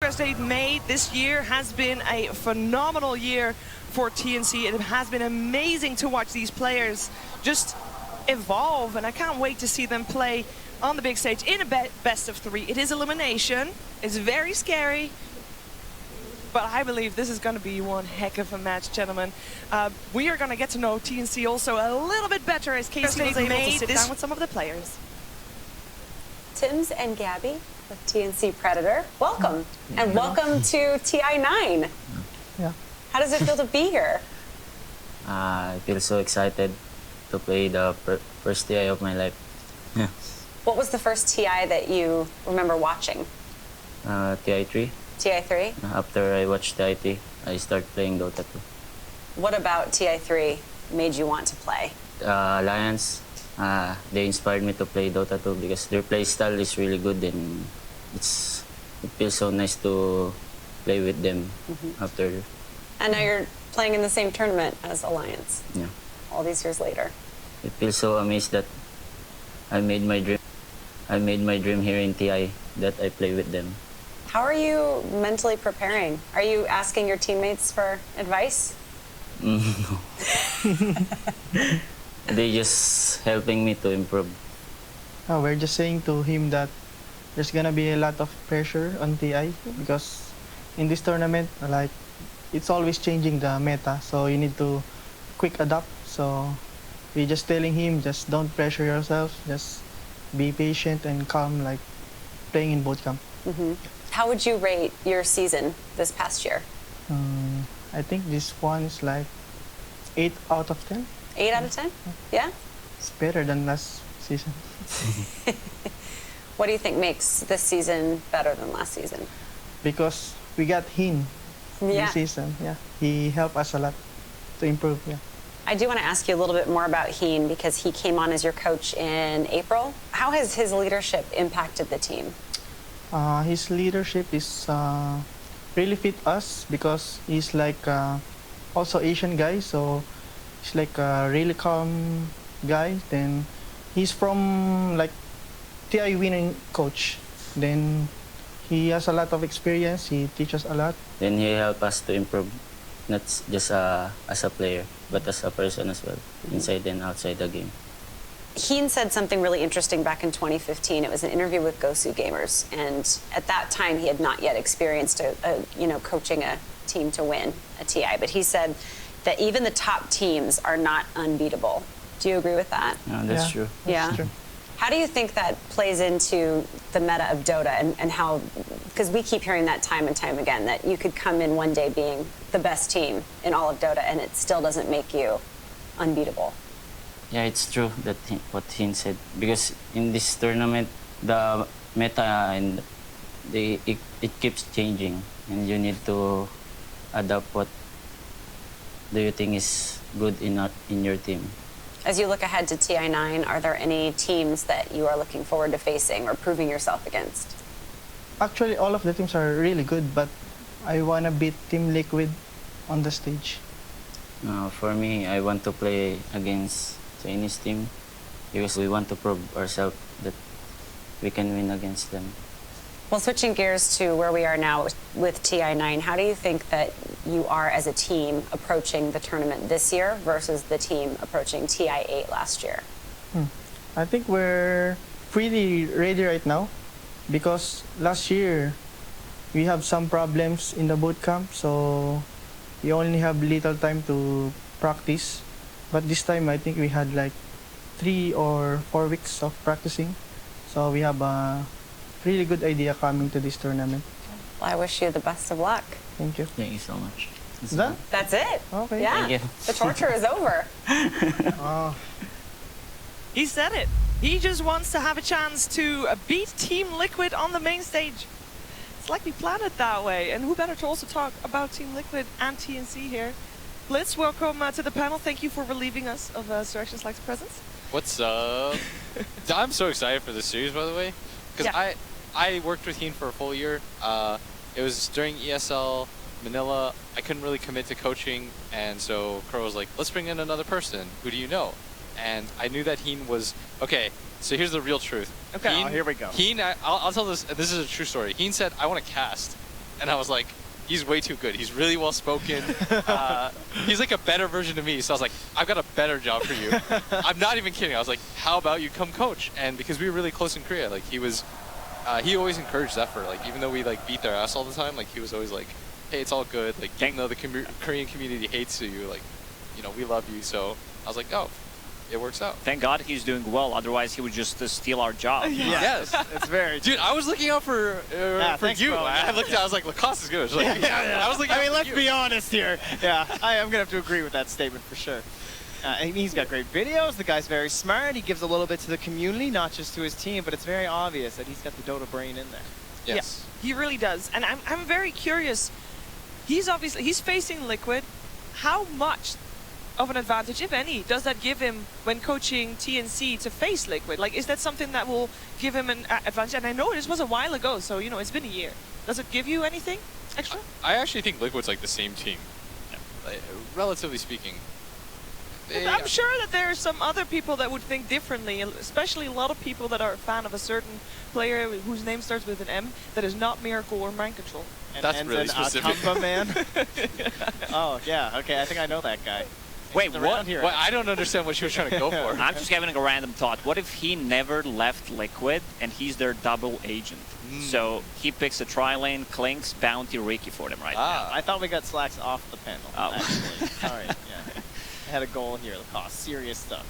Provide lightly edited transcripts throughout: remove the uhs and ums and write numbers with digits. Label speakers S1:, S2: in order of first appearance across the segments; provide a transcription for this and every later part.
S1: progress they've made this year has been a phenomenal year for TNC. It has been amazing to watch these players just evolve, and I can't wait to see them play on the big stage in a best of 3. It is elimination. It's very scary, but I believe this is going to be one heck of a match, gentlemen. We are going to get to know TNC also a little bit better as Casey was able to sit down with some of the players.
S2: Tims and Gabby with TNC Predator, welcome. And welcome to TI9.
S3: Yeah.
S2: How does it feel to be here?
S4: I feel so excited to play the first TI of my life. Yeah.
S2: What was the first TI that you remember watching?
S4: TI3.
S2: TI3?
S4: After I watched TI3, I started playing Dota 2.
S2: What about TI3 made you want to play?
S4: Alliance, they inspired me to play Dota 2 because their play style is really good, and it feels so nice to play with them after.
S2: And now you're playing in the same tournament as Alliance.
S4: Yeah.
S2: All these years later.
S4: It feels so amazed that I made my dream. I made my dream here in TI that I play with them.
S2: How are you mentally preparing? Are you asking your teammates for advice?
S4: No. They just helping me to improve.
S3: We're just saying to him that there's gonna be a lot of pressure on TI because in this tournament, like, it's always changing the meta, so you need to quick adapt. So we're just telling him, just don't pressure yourself, just be patient and calm, like playing in boot camp.
S2: How would you rate your season this past year?
S3: I think this one is like 8 out of 10.
S2: 8 out of 10? Yeah?
S3: It's better than last season.
S2: What do you think makes this season better than last season?
S3: Because we got him this season. Yeah, he helped us a lot to improve. Yeah.
S2: I do want to ask you a little bit more about Heen because he came on as your coach in April. How has his leadership impacted the team?
S3: His leadership is really fit us because he's like also Asian guy, so he's like a really calm guy. Then he's from like TI winning coach. Then he has a lot of experience. He teaches a lot.
S4: Then he helped us to improve, not just as a player, but as a person as well, inside and outside the game.
S2: Heen said something really interesting back in 2015. It was an interview with Gosu Gamers, and at that time he had not yet experienced coaching a team to win a TI. But he said that even the top teams are not unbeatable. Do you agree with that?
S4: No, that's true.
S3: That's true.
S2: How do you think that plays into the meta of Dota and how, because we keep hearing that time and time again, that you could come in one day being the best team in all of Dota and it still doesn't make you unbeatable?
S4: Yeah, it's true that what he said, because in this tournament, the meta and it keeps changing, and you need to adapt what do you think is good in your team.
S2: As you look ahead to TI9, are there any teams that you are looking forward to facing or proving yourself against?
S3: Actually, all of the teams are really good, but I want to beat Team Liquid on the stage.
S4: For me, I want to play against Chinese team because we want to prove ourselves that we can win against them.
S2: Well, switching gears to where we are now with TI9, how do you think that you are as a team approaching the tournament this year versus the team approaching TI8 last year?
S3: I think we're pretty ready right now because last year we have some problems in the boot camp, so we only have little time to practice. But this time I think we had like 3 or 4 weeks of practicing, so we have a really good idea coming to this tournament.
S2: Well, I wish you the best of luck.
S3: Thank you.
S4: Thank you so much.
S3: Is that?
S2: That's it.
S3: Okay.
S2: Yeah.
S4: Thank you.
S2: The torture is over.
S1: He said it. He just wants to have a chance to beat Team Liquid on the main stage. It's like we planned it that way. And who better to also talk about Team Liquid and TNC here? Blitz, welcome to the panel. Thank you for relieving us of Directions Like's presence.
S5: What's up? I'm so excited for this series, by the way, because I worked with Heen for a full year. It was during ESL Manila. I couldn't really commit to coaching, and so Crow was like, let's bring in another person. Who do you know? And I knew that Heen was, okay, so here's the real truth.
S1: Okay,
S5: Heen,
S6: here we go.
S5: Heen, I'll tell this is a true story. Heen said, I want to cast. and I was like, he's way too good. He's really well spoken. He's like a better version of me. So I was like, I've got a better job for you. I'm not even kidding. I was like, how about you come coach? And because we were really close in Korea, like he always encouraged effort. Like even though we like beat their ass all the time, like he was always like, hey, it's all good. Like even though the Korean community hates you, like, you know, we love you. So I was like, oh, it works out.
S6: Thank God he's doing well. Otherwise, he would just steal our job.
S5: Yes,
S7: it's very.
S5: Dude, I was looking out for
S7: thanks,
S5: you.
S7: bro.
S5: I looked at, I was like, Lacoste is good. Like, I was looking.
S7: I mean, let's
S5: you.
S7: be honest here. Yeah, I'm gonna have to agree with that statement for sure. I mean, he's got great videos. The guy's very smart. He gives a little bit to the community, not just to his team. But it's very obvious that he's got the Dota brain in there.
S5: Yes.
S1: Yeah, he really does. And I'm very curious. He's facing Liquid. How much of an advantage, if any, does that give him when coaching TNC to face Liquid? Like, is that something that will give him an advantage? And I know this was a while ago, so, you know, it's been a year. Does it give you anything extra?
S5: I actually think Liquid's like the same team, like, relatively speaking.
S1: I'm sure that there are some other people that would think differently, especially a lot of people that are a fan of a certain player whose name starts with an M that is not Miracle or Mind Control.
S7: And
S5: that's really specific.
S7: Atumba man. Oh yeah, okay. I think I know that guy.
S6: Wait, what?
S7: Here.
S5: Well, I don't understand what she was trying to go for.
S6: I'm just having a random thought. What if he never left Liquid and he's their double agent? So he picks a tri-lane, Clinks, Bounty, Ricky for them right now.
S7: I thought we got Slacks off the panel.
S6: Oh.
S7: Actually. Sorry. Yeah. I had a goal here. Lacoste. Serious stuff.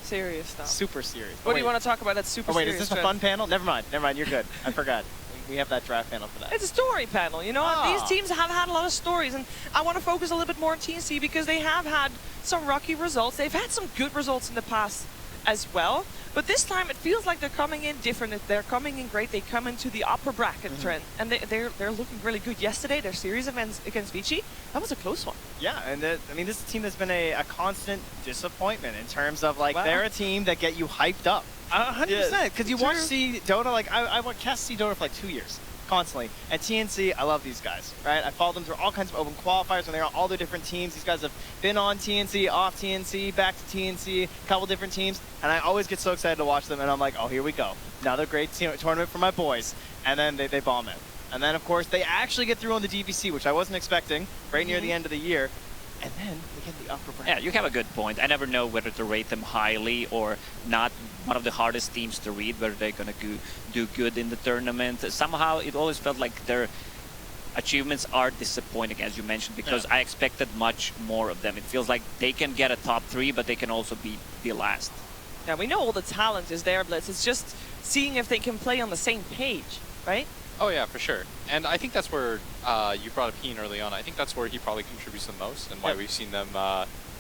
S1: Serious stuff.
S7: Super serious.
S1: What do you want to talk about that's super
S7: wait,
S1: serious?
S7: is this a fun panel? Never mind. Never mind. You're good. I forgot. We have that draft panel for that.
S1: It's a story panel, you know. And these teams have had a lot of stories, and I want to focus a little bit more on TNC because they have had some rocky results. They've had some good results in the past as well, but this time it feels like they're coming in different. They're coming in great. They come into the upper bracket trend, and they're looking really good. Yesterday, their series events against Vici, that was a close one.
S7: Yeah, and I mean, this is a team that's been a constant disappointment in terms of like they're a team that get you hyped up. 100%, because you watch see Dota, like I cast see Dota for like 2 years, constantly. At TNC, I love these guys, right? I followed them through all kinds of open qualifiers when they were on all their different teams. These guys have been on TNC, off TNC, back to TNC, a couple different teams, and I always get so excited to watch them, and I'm like, oh, here we go. Another great tournament for my boys, and then they bomb it. And then, of course, they actually get through on the DVC, which I wasn't expecting, right near the end of the year. And then we get the upper bracket.
S6: Yeah, you have a good point. I never know whether to rate them highly or not. One of the hardest teams to read, whether they're going to do good in the tournament. Somehow, it always felt like their achievements are disappointing, as you mentioned, because I expected much more of them. It feels like they can get a top 3, but they can also be last.
S1: Yeah, we know all the talent is there, Blitz. It's just seeing if they can play on the same page, right?
S5: Oh yeah, for sure. And I think that's where you brought up Heen early on. I think that's where he probably contributes the most, and why we've seen them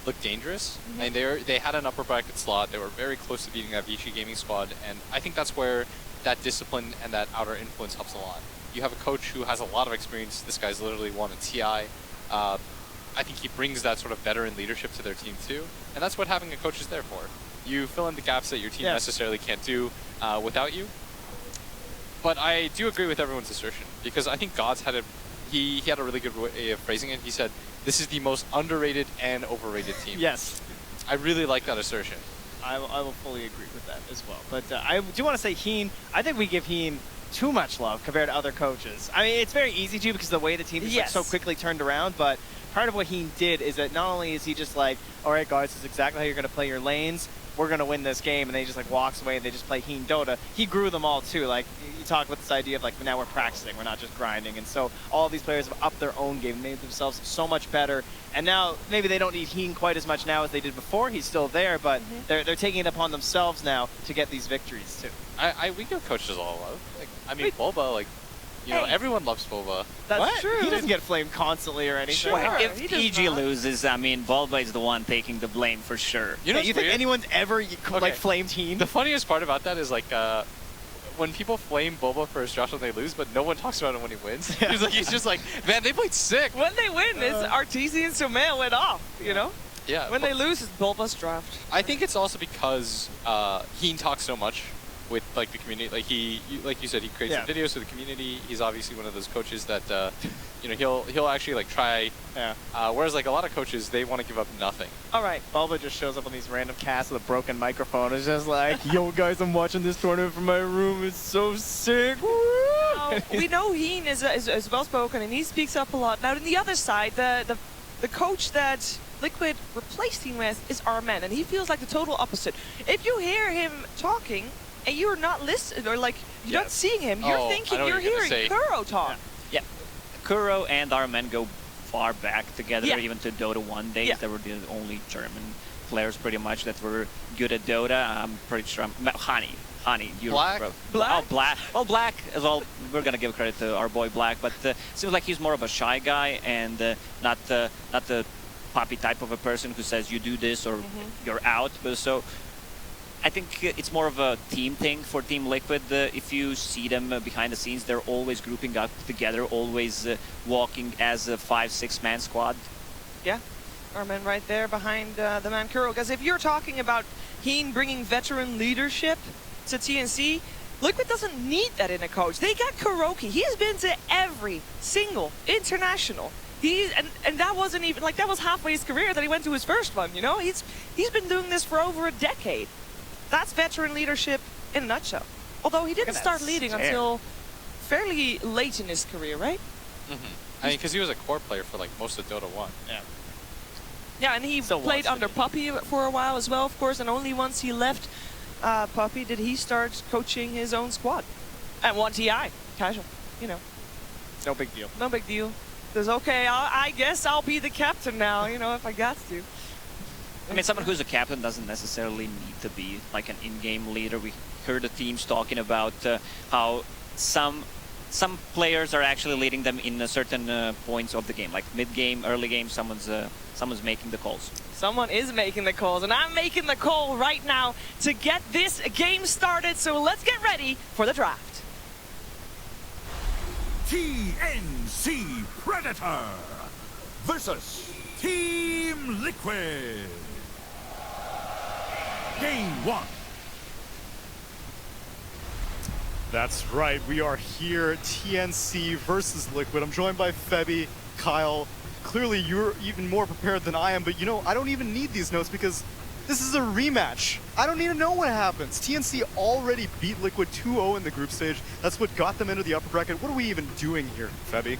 S5: look dangerous. I mean, they had an upper bracket slot. They were very close to beating that Vici Gaming squad, and I think that's where that discipline and that outer influence helps a lot. You have a coach who has a lot of experience. This guy's literally won a TI. I think he brings that sort of veteran leadership to their team too, and that's what having a coach is there for. You fill in the gaps that your team necessarily can't do without you. But I do agree with everyone's assertion, because I think Gods had he had a really good way of phrasing it. He said, this is the most underrated and overrated team.
S7: Yes.
S5: I really like that assertion.
S7: I will fully agree with that as well. But I do want to say Heen, I think we give Heen too much love compared to other coaches. I mean, it's very easy to because of the way the team is like, so quickly turned around, but part of what Heen did is that not only is he just like, all right, guys, this is exactly how you're going to play your lanes. We're going to win this game, and then he just like walks away and they just play Heen Dota. He grew them all too. Like, you talk about this idea of like, now we're practicing, we're not just grinding. And so all of these players have upped their own game, made themselves so much better. And now maybe they don't need Heen quite as much now as they did before. He's still there, but they're taking it upon themselves now to get these victories too.
S5: We give coaches all love. Like, I mean, Boba, like, you know, everyone loves Boba.
S1: That's true.
S7: He doesn't get flamed constantly or anything.
S1: Sure.
S6: If PG loses, I mean, Bulba is the one taking the blame for sure.
S5: You know,
S7: you think anyone's ever like flamed Heen?
S5: The funniest part about that is like when people flame Boba for his Josh when they lose, but no one talks about him when he wins. He's just like, man, they played sick.
S1: When they win, it's Arteezy and Sumail went off, you know?
S5: Yeah.
S1: When they lose, it's Bulba's draft.
S5: I think it's also because Heen talks so much with like the community. Like like you said, he creates some videos for the community. He's obviously one of those coaches that you know, he'll actually like try.
S7: Yeah.
S5: Whereas like a lot of coaches, they want to give up nothing.
S1: All right.
S7: Bulba just shows up on these random casts with a broken microphone. It's just like, yo guys, I'm watching this tournament from my room. It's so sick. Woo!
S1: Now, we know Heen is well-spoken and he speaks up a lot. Now, on the other side, the coach that Liquid replaced him with is Armen, and he feels like the total opposite. If you hear him talking and you're not listening, or like you're not seeing him, you're thinking you're hearing Kuro talk.
S6: Yeah, Kuro and Armen go far back together, even to Dota 1 days. They were the only German players pretty much that were good at Dota. I'm pretty sure. Honey,
S5: Black?
S6: Oh, Black. Well, Black as well. We're gonna give credit to our boy Black, but seems like he's more of a shy guy and not the Poppy type of a person who says you do this or you're out. But so I think it's more of a team thing for Team Liquid. If you see them behind the scenes, they're always grouping up together, always walking as a 5-6 man squad.
S1: Yeah, Armen right there behind the man Kuro. Because if you're talking about Heen bringing veteran leadership to TNC, Liquid doesn't need that in a coach. They got Kuroki. He's been to every single international. And that wasn't even, like, that was halfway his career that he went to his first one, you know? He's been doing this for over a decade. That's veteran leadership in a nutshell. Although he didn't start leading until fairly late in his career, right?
S5: I mean, because he was a core player for, like, most of Dota 1.
S7: Yeah.
S1: Yeah, and he played under Puppy for a while as well, of course, and only once he left Puppy did he start coaching his own squad. And one TI, casual, you know.
S7: No big deal.
S1: No big deal. Says, okay, I guess I'll be the captain now, you know, if I got to.
S6: I mean, someone who's a captain doesn't necessarily need to be like an in-game leader. We heard the teams talking about how some players are actually leading them in a certain points of the game, like mid-game, early game. Someone's making the calls.
S1: Someone is making the calls, and I'm making the call right now to get this game started. So let's get ready for the draft.
S8: TNC Predator versus Team Liquid. Game 1.
S9: That's right, we are here, TNC versus Liquid. I'm joined by Febby, Kyle. Clearly you're even more prepared than I am, but you know, I don't even need these notes because this is a rematch. I don't need to know what happens. TNC already beat Liquid 2-0 in the group stage. That's what got them into the upper bracket. What are we even doing here, Febby?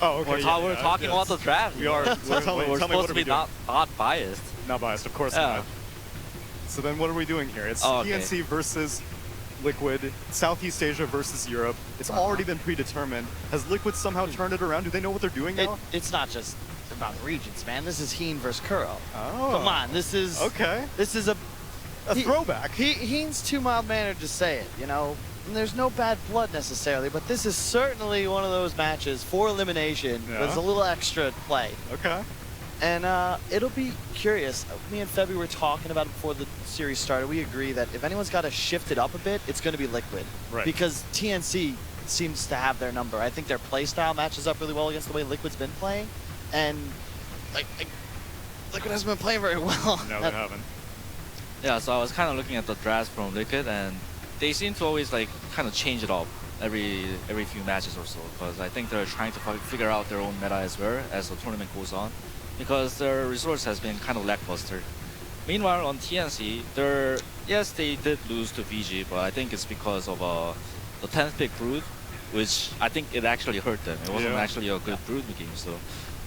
S9: Oh, okay.
S10: We're talking about the draft.
S9: We are.
S10: We're supposed to be not biased.
S9: Not biased, of course not. So then what are we doing here? It's TNC versus Liquid, Southeast Asia versus Europe. It's already been predetermined. Has Liquid somehow turned it around? Do they know what they're doing now?
S10: It's not just about regions, man. This is Heen versus Kuro.
S9: Oh.
S10: Come on, this is...
S9: Okay.
S10: This is a
S9: throwback.
S10: Heen's too mild-mannered to say it, you know? And there's no bad blood necessarily, but this is certainly one of those matches for elimination with a little extra play.
S9: Okay.
S10: And it'll be curious. Me and Febby were talking about it before the series started. We agree that if anyone's got to shift it up a bit, it's going to be Liquid.
S9: Right.
S10: Because TNC seems to have their number. I think their play style matches up really well against the way Liquid's been playing. And like Liquid hasn't been playing very well.
S9: No, they haven't.
S11: Yeah, so I was kind of looking at the drafts from Liquid, and they seem to always like kind of change it up every few matches or so, because I think they're trying to figure out their own meta as well as the tournament goes on, because their resource has been kind of lackluster. Meanwhile, on TNC, yes, they did lose to VG, but I think it's because of the 10th pick Brood, which I think it actually hurt them. It wasn't actually a good Brood game, so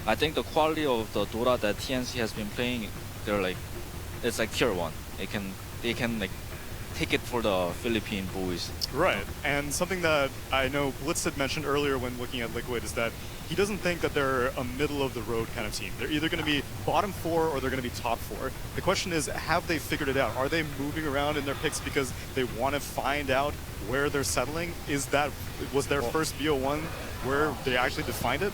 S11: I think the quality of the Dota that TNC has been playing, it's like tier 1. They can like take it for the Philippine boys.
S9: Right, and something that I know Blitz had mentioned earlier when looking at Liquid is that he doesn't think that they're a middle-of-the-road kind of team. They're either going to be bottom 4 or they're going to be top 4. The question is, have they figured it out? Are they moving around in their picks because they want to find out where they're settling? Was their first BO1 where they actually defined it?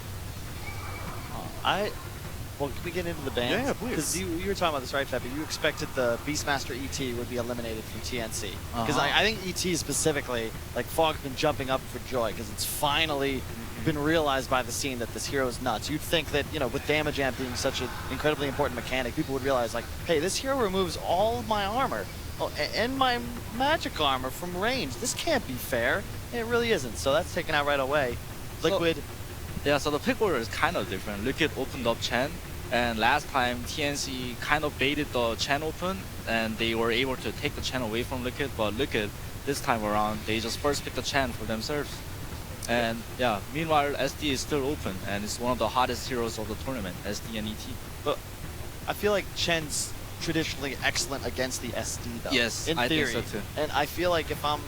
S10: Well, can we get into the bans?
S9: Yeah, please.
S10: Because you were talking about this, right, Febby? You expected the Beastmaster ET would be eliminated from TNC. Because I think ET specifically, like, Fog's been jumping up for joy because it's finally been realized by the scene that this hero is nuts. You'd think that, you know, with damage amp being such an incredibly important mechanic, people would realize, like, hey, this hero removes all of my armor and my magic armor from range. This can't be fair. It really isn't. So that's taken out right away. Liquid.
S11: So the pick order is kind of different. Liquid opened up Chen, and last time TNC kind of baited the Chen open, and they were able to take the Chen away from Liquid, but Liquid this time around, they just first pick the Chen for themselves. And yeah, meanwhile, SD is still open, and it's one of the hottest heroes of the tournament, SD and ET.
S10: But I feel like Chen's traditionally excellent against the SD, though.
S11: Yes,
S10: in
S11: I
S10: theory.
S11: think so too.
S10: And I feel like if I'm,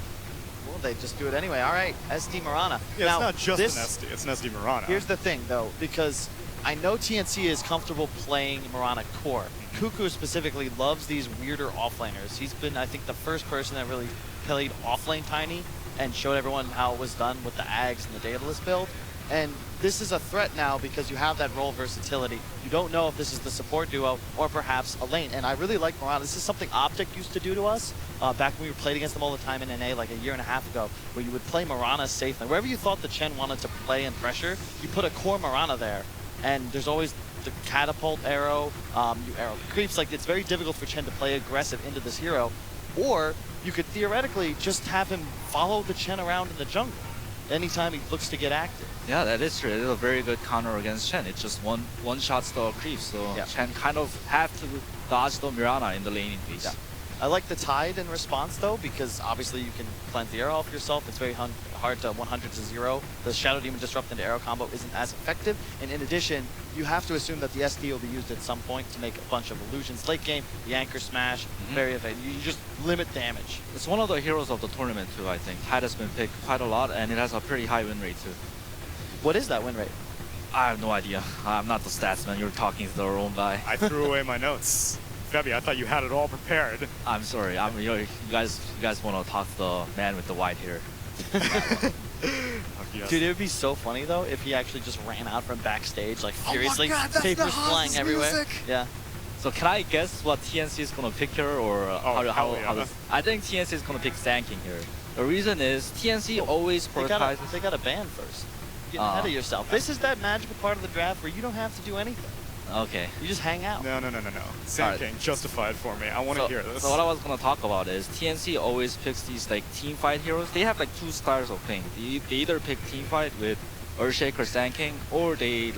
S10: well, they just do it anyway. All right, SD Mirana.
S9: Yeah,
S10: now,
S9: it's not just an SD, it's an SD Mirana.
S10: Here's the thing, though, because I know TNC is comfortable playing Mirana core. Cuckoo specifically loves these weirder offlaners. He's been, I think, the first person that really played offlane Tiny and showed everyone how it was done with the Ags and the Daedalus build. And this is a threat now because you have that role versatility. You don't know if this is the support duo or perhaps a lane. And I really like Mirana. This is something Optic used to do to us back when we played against them all the time in NA like a year and a half ago, where you would play Mirana safe. And wherever you thought the Chen wanted to play and pressure, you put a core Mirana there. And there's always the catapult arrow, you arrow creeps. Like, it's very difficult for Chen to play aggressive into this hero. Or you could theoretically just have him follow the Chen around in the jungle anytime he looks to get active.
S11: Yeah, that is true. It is a very good counter against Chen. It's just one shot the creep, so
S10: yeah.
S11: Chen kind of have to dodge the Mirana in the laning phase.
S10: Yeah. I like the Tide in response, though, because obviously you can plant the arrow off yourself. It's very hard to 100 to 0. The Shadow Demon Disrupt into arrow combo isn't as effective. And in addition, you have to assume that the SD will be used at some point to make a bunch of illusions. Late game, the Anchor Smash, very effective. You just limit damage.
S11: It's one of the heroes of the tournament, too, I think. Tide has been picked quite a lot, and it has a pretty high win rate, too.
S10: What is that win rate?
S11: I have no idea. I'm not the stats man. You're talking to the wrong guy.
S9: I threw away my notes. Febby, I thought you had it all prepared.
S11: I'm sorry. You guys want to talk to the man with the white hair.
S10: Yes. Dude, it would be so funny though if he actually just ran out from backstage, like furiously, papers flying everywhere. Music. Yeah.
S11: So can I guess what TNC is gonna pick here, or how I think TNC is gonna pick Sanking here. The reason is TNC always prioritizes.
S10: They got a ban first. Get ahead of yourself. This is that magical part of the draft where you don't have to do anything.
S11: Okay.
S10: You just hang out.
S9: No. Sand King, justify it for me. I want to hear this.
S11: So what I was going to talk about is TNC always picks these like team fight heroes. They have like two styles of playing. They either pick team fight with Earthshaker, Sand King, or they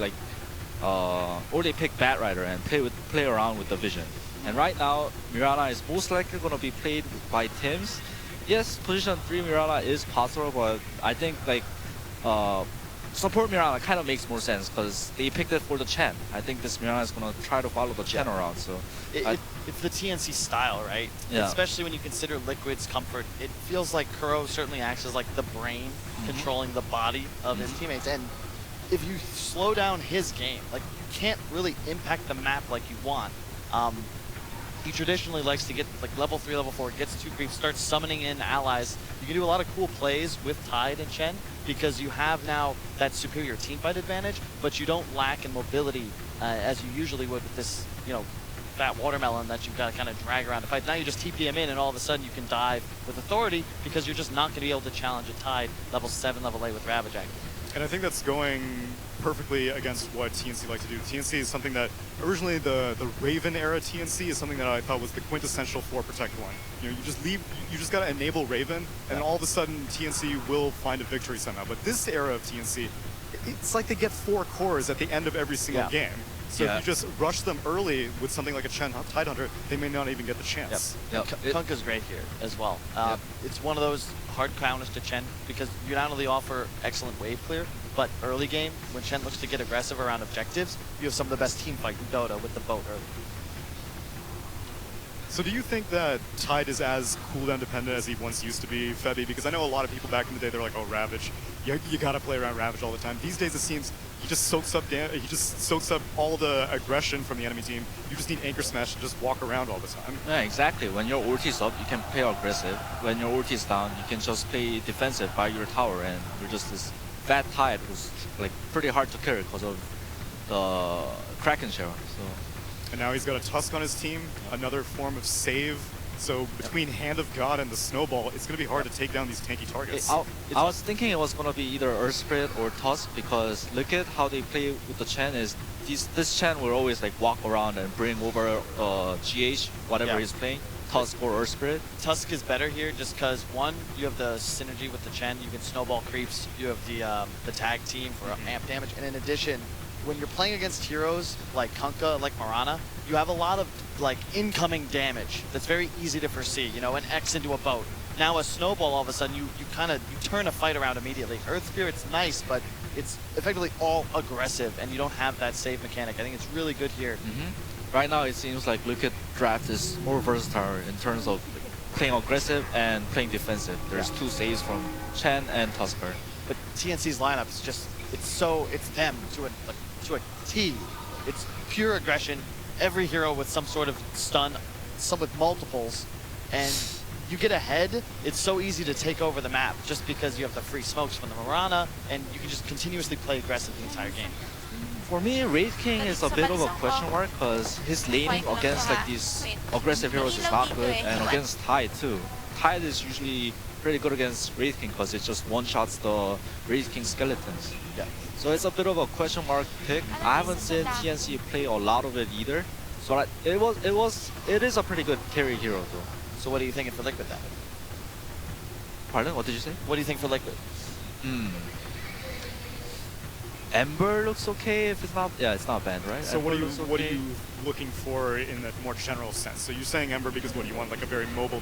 S11: pick Bat Rider and play around with the vision. And right now, Mirana is most likely going to be played by Tims. Yes, position 3 Mirana is possible, but I think like support Mirana kind of makes more sense because they picked it for the Chen. I think this Mirana is going to try to follow the Chen around. So
S10: it's the TNC style, right?
S11: Yeah.
S10: Especially when you consider Liquid's comfort. It feels like Kuro certainly acts as like the brain controlling the body of his teammates. And if you slow down his game, like you can't really impact the map like you want. He traditionally likes to get like level 3, level 4, gets 2 creeps, starts summoning in allies. You can do a lot of cool plays with Tide and Chen because you have now that superior teamfight advantage, but you don't lack in mobility as you usually would with this, fat watermelon that you've got to kind of drag around to fight. Now you just TP him in and all of a sudden you can dive with authority because you're just not going to be able to challenge a Tide level 7, level 8 with Ravage active.
S9: And I think that's going perfectly against what TNC like to do. TNC is something that originally the Raven era TNC is something that I thought was the quintessential for Protect 1. You just gotta enable Raven, and all of a sudden TNC will find a victory somehow. But this era of TNC, it's like they get 4 cores at the end of every single game. So if you just rush them early with something like a Chen Tide Hunter, they may not even get the chance.
S10: Kunkka's great here as well. It's one of those hard counters to Chen because you not only offer excellent wave clear, but early game, when Chen looks to get aggressive around objectives, you have some of the best team fight in Dota with the boat early.
S9: So do you think that Tide is as cooldown dependent as he once used to be, Febby? Because I know a lot of people back in the day, they're like, oh, Ravage, you gotta play around Ravage all the time. These days it seems he just soaks up all the aggression from the enemy team. You just need Anchor Smash to just walk around all the time.
S11: Yeah, exactly. When your ulti is up, you can play aggressive. When your ulti is down, you can just play defensive by your tower, and you're just this fat Tide who's like pretty hard to kill because of the Kraken share. So.
S9: And now he's got a Tusk on his team, another form of save. So between Hand of God and the Snowball, it's going to be hard to take down these tanky targets.
S11: I was thinking it was going to be either Earth Spirit or Tusk because look at how they play with the Chen is this Chen will always like walk around and bring over GH, whatever he's playing, Tusk or Earth Spirit.
S10: Tusk is better here just because, one, you have the synergy with the Chen, you can snowball creeps, you have the tag team for amp damage, and in addition, when you're playing against heroes like Kunkka, like Mirana, you have a lot of like incoming damage that's very easy to foresee. An X into a boat, now a snowball, all of a sudden, you turn a fight around immediately. Earth Spirit's nice, but it's effectively all aggressive, and you don't have that save mechanic. I think it's really good here.
S11: Right now, it seems like Liquid draft is more versatile in terms of playing aggressive and playing defensive. There's two saves from Chen and Tusker.
S10: But TNC's lineup is just, it's them to a T. It's pure aggression. Every hero with some sort of stun, some with multiples, and you get ahead, it's so easy to take over the map just because you have the free smokes from the Mirana, and you can just continuously play aggressive the entire game.
S11: For me, Wraith King is a bit of a question mark because his laning against like these aggressive heroes is not good, and against Tide too. Tide is usually pretty good against Wraith King because it just one-shots the Wraith King skeletons.
S10: Yeah.
S11: So it's a bit of a question mark pick. I haven't seen TNC play a lot of it either. So it is a pretty good carry hero though.
S10: So what are you thinking for Liquid then?
S11: Pardon? What did you say?
S10: What do you think for Liquid?
S11: Ember looks okay if it's not. Yeah, it's not banned, right?
S9: So
S11: Ember
S9: what are you looking for in a more general sense? So you're saying Ember because what, you want like a very mobile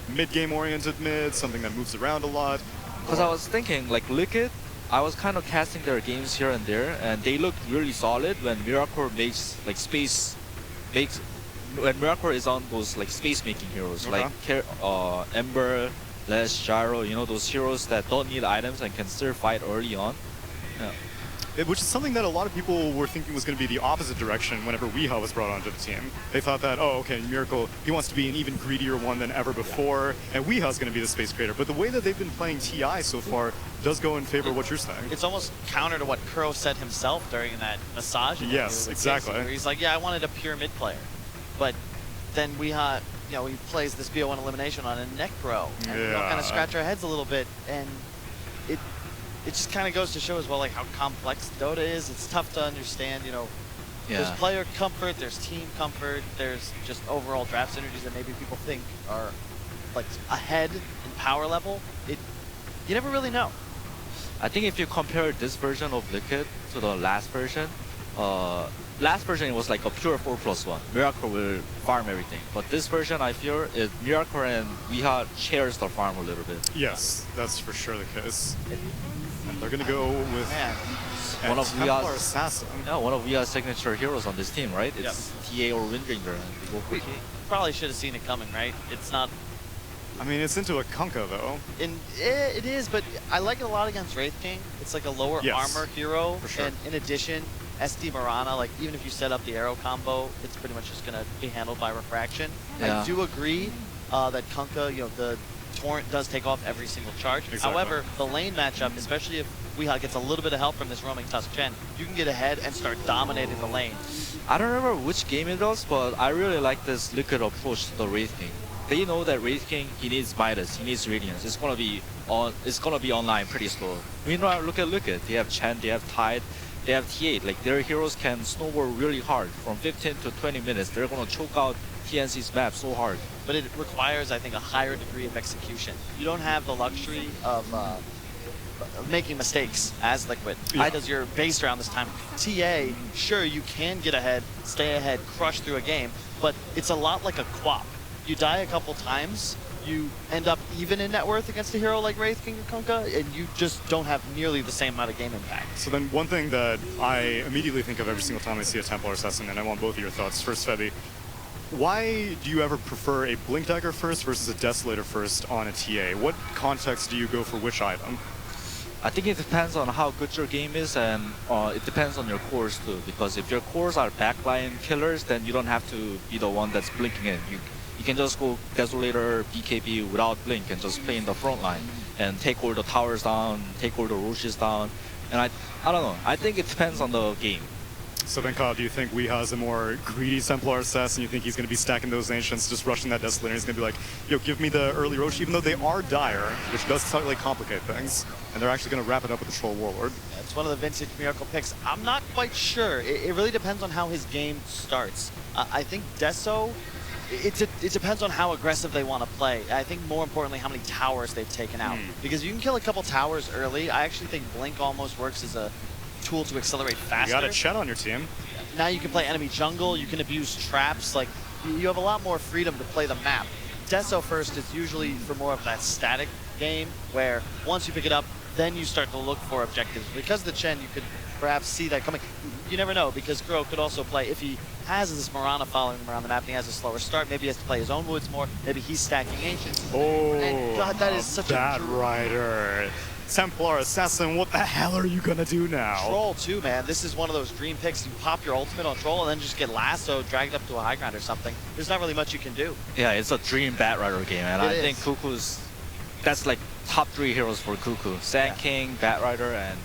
S9: mid game oriented mid, something that moves around a lot?
S11: Because I was thinking like Liquid, I was kind of casting their games here and there, and they looked really solid when Miracle makes like when Miracle is on those like space making heroes like Ember, Les, Gyro, you know, those heroes that don't need items and can still fight early on. Yeah.
S9: Which is something that a lot of people were thinking was going to be the opposite direction whenever Weehaw was brought onto the team. They thought that, oh, okay, Miracle, he wants to be an even greedier one than ever before, and Weehaw's going to be the space creator. But the way that they've been playing TI so far does go in favor of what you're saying.
S10: It's almost counter to what Kuro said himself during that massage.
S9: Yes, exactly.
S10: Where he's like, yeah, I wanted a pure mid player. But then Weehaw, you know, he plays this BO1 elimination on a Necro. And we all kind of scratch our heads a little bit, and it just kind of goes to show as well like how complex Dota is. It's tough to understand, you know. There's player comfort, there's team comfort, there's just overall draft synergies that maybe people think are like ahead in power level. You never really know.
S11: I think if you compare this version of Liquid to the last version it was like a pure 4+1. Miracle will farm everything. But this version, I feel, is Miracle and Weehaw shares the farm a little bit.
S9: Yes, that's for sure the case. And they're going to go with
S11: one of
S9: Templar Assassin.
S11: Yeah, one of Weehaw's signature heroes on this team, right? It's TA or Windringer, and they go for K.
S10: Probably should have seen it coming, right? It's not...
S9: I mean, it's into a Kunkka, though.
S10: It is, but I like it a lot against Wraith King. It's like a lower armor hero.
S9: For sure.
S10: And in addition, SD Mirana, like even if you set up the arrow combo, it's pretty much just going to be handled by refraction.
S11: Yeah.
S10: I do agree that Kunkka, you know, the Torrent does take off every single charge.
S9: Exactly.
S10: However, the lane matchup, especially if Weehaw gets a little bit of help from this roaming Tusk Chen, you can get ahead and start dominating the lane.
S11: I don't remember which game it was, but I really like this Liquid approach to the Wraith King. They know that Wraith King, he needs Midas, he needs Radiance. It's gonna be online pretty slow. Meanwhile, look at Liquid. They have Chen, they have Tide, they have T8. Like their heroes can snowboard really hard. From 15 to 20 minutes, they're gonna choke out TNC's map so hard.
S10: But it requires, I think, a higher degree of execution. You don't have the luxury of making mistakes as Liquid because you're based around this time. TA, sure, you can get ahead, stay ahead, crush through a game, but it's a lot like a Quap. You die a couple times, you end up even in net worth against a hero like Wraith King or Kunkka, and you just don't have nearly the same amount of game impact.
S9: So then one thing that I immediately think of every single time I see a Templar Assassin, and I want both of your thoughts. First, Febby, why do you ever prefer a Blink Dagger first versus a Desolator first on a TA? What context do you go for which item?
S11: I think it depends on how good your game is, and it depends on your cores too. Because if your cores are backline killers, then you don't have to be the one that's blinking in. You can just go Desolator, BKB without blink and just play in the front line and take all the towers down, take all the Roches down. And I don't know. I think it depends on the game.
S9: So then, Kyle, do you think Weehaw is a more greedy Templar Assassin? You think he's going to be stacking those Ancients, just rushing that Desolator, and he's going to be like, yo, give me the early Roche, even though they are dire, which does slightly complicate things, and they're actually going to wrap it up with the Troll Warlord.
S10: It's one of the vintage Miracle picks. I'm not quite sure. It really depends on how his game starts. I think Deso, it depends on how aggressive they want to play. I think more importantly, how many towers they've taken out. Because you can kill a couple towers early. I actually think Blink almost works as a tool to accelerate faster.
S9: You got a Chet on your team.
S10: Now you can play enemy jungle, you can abuse traps, like you have a lot more freedom to play the map. Deso first is usually for more of that static game, where once you pick it up, then you start to look for objectives. Because of the Chen, you could perhaps see that coming. You never know, because Kuro could also play, if he has this Mirana following him around the map and he has a slower start, maybe he has to play his own woods more, maybe he's stacking Ancients.
S9: Oh,
S10: and God, that is such
S9: Bat
S10: a
S9: Rider. Templar Assassin, what the hell are you gonna do now?
S10: Troll too, man. This is one of those dream picks. You pop your ultimate on Troll and then just get lassoed, dragged up to a high ground or something. There's not really much you can do.
S11: Yeah, it's a dream Bat Rider game, and I think Cuckoo's, that's like top 3 heroes for Cuckoo. Sand King, Bat Rider, and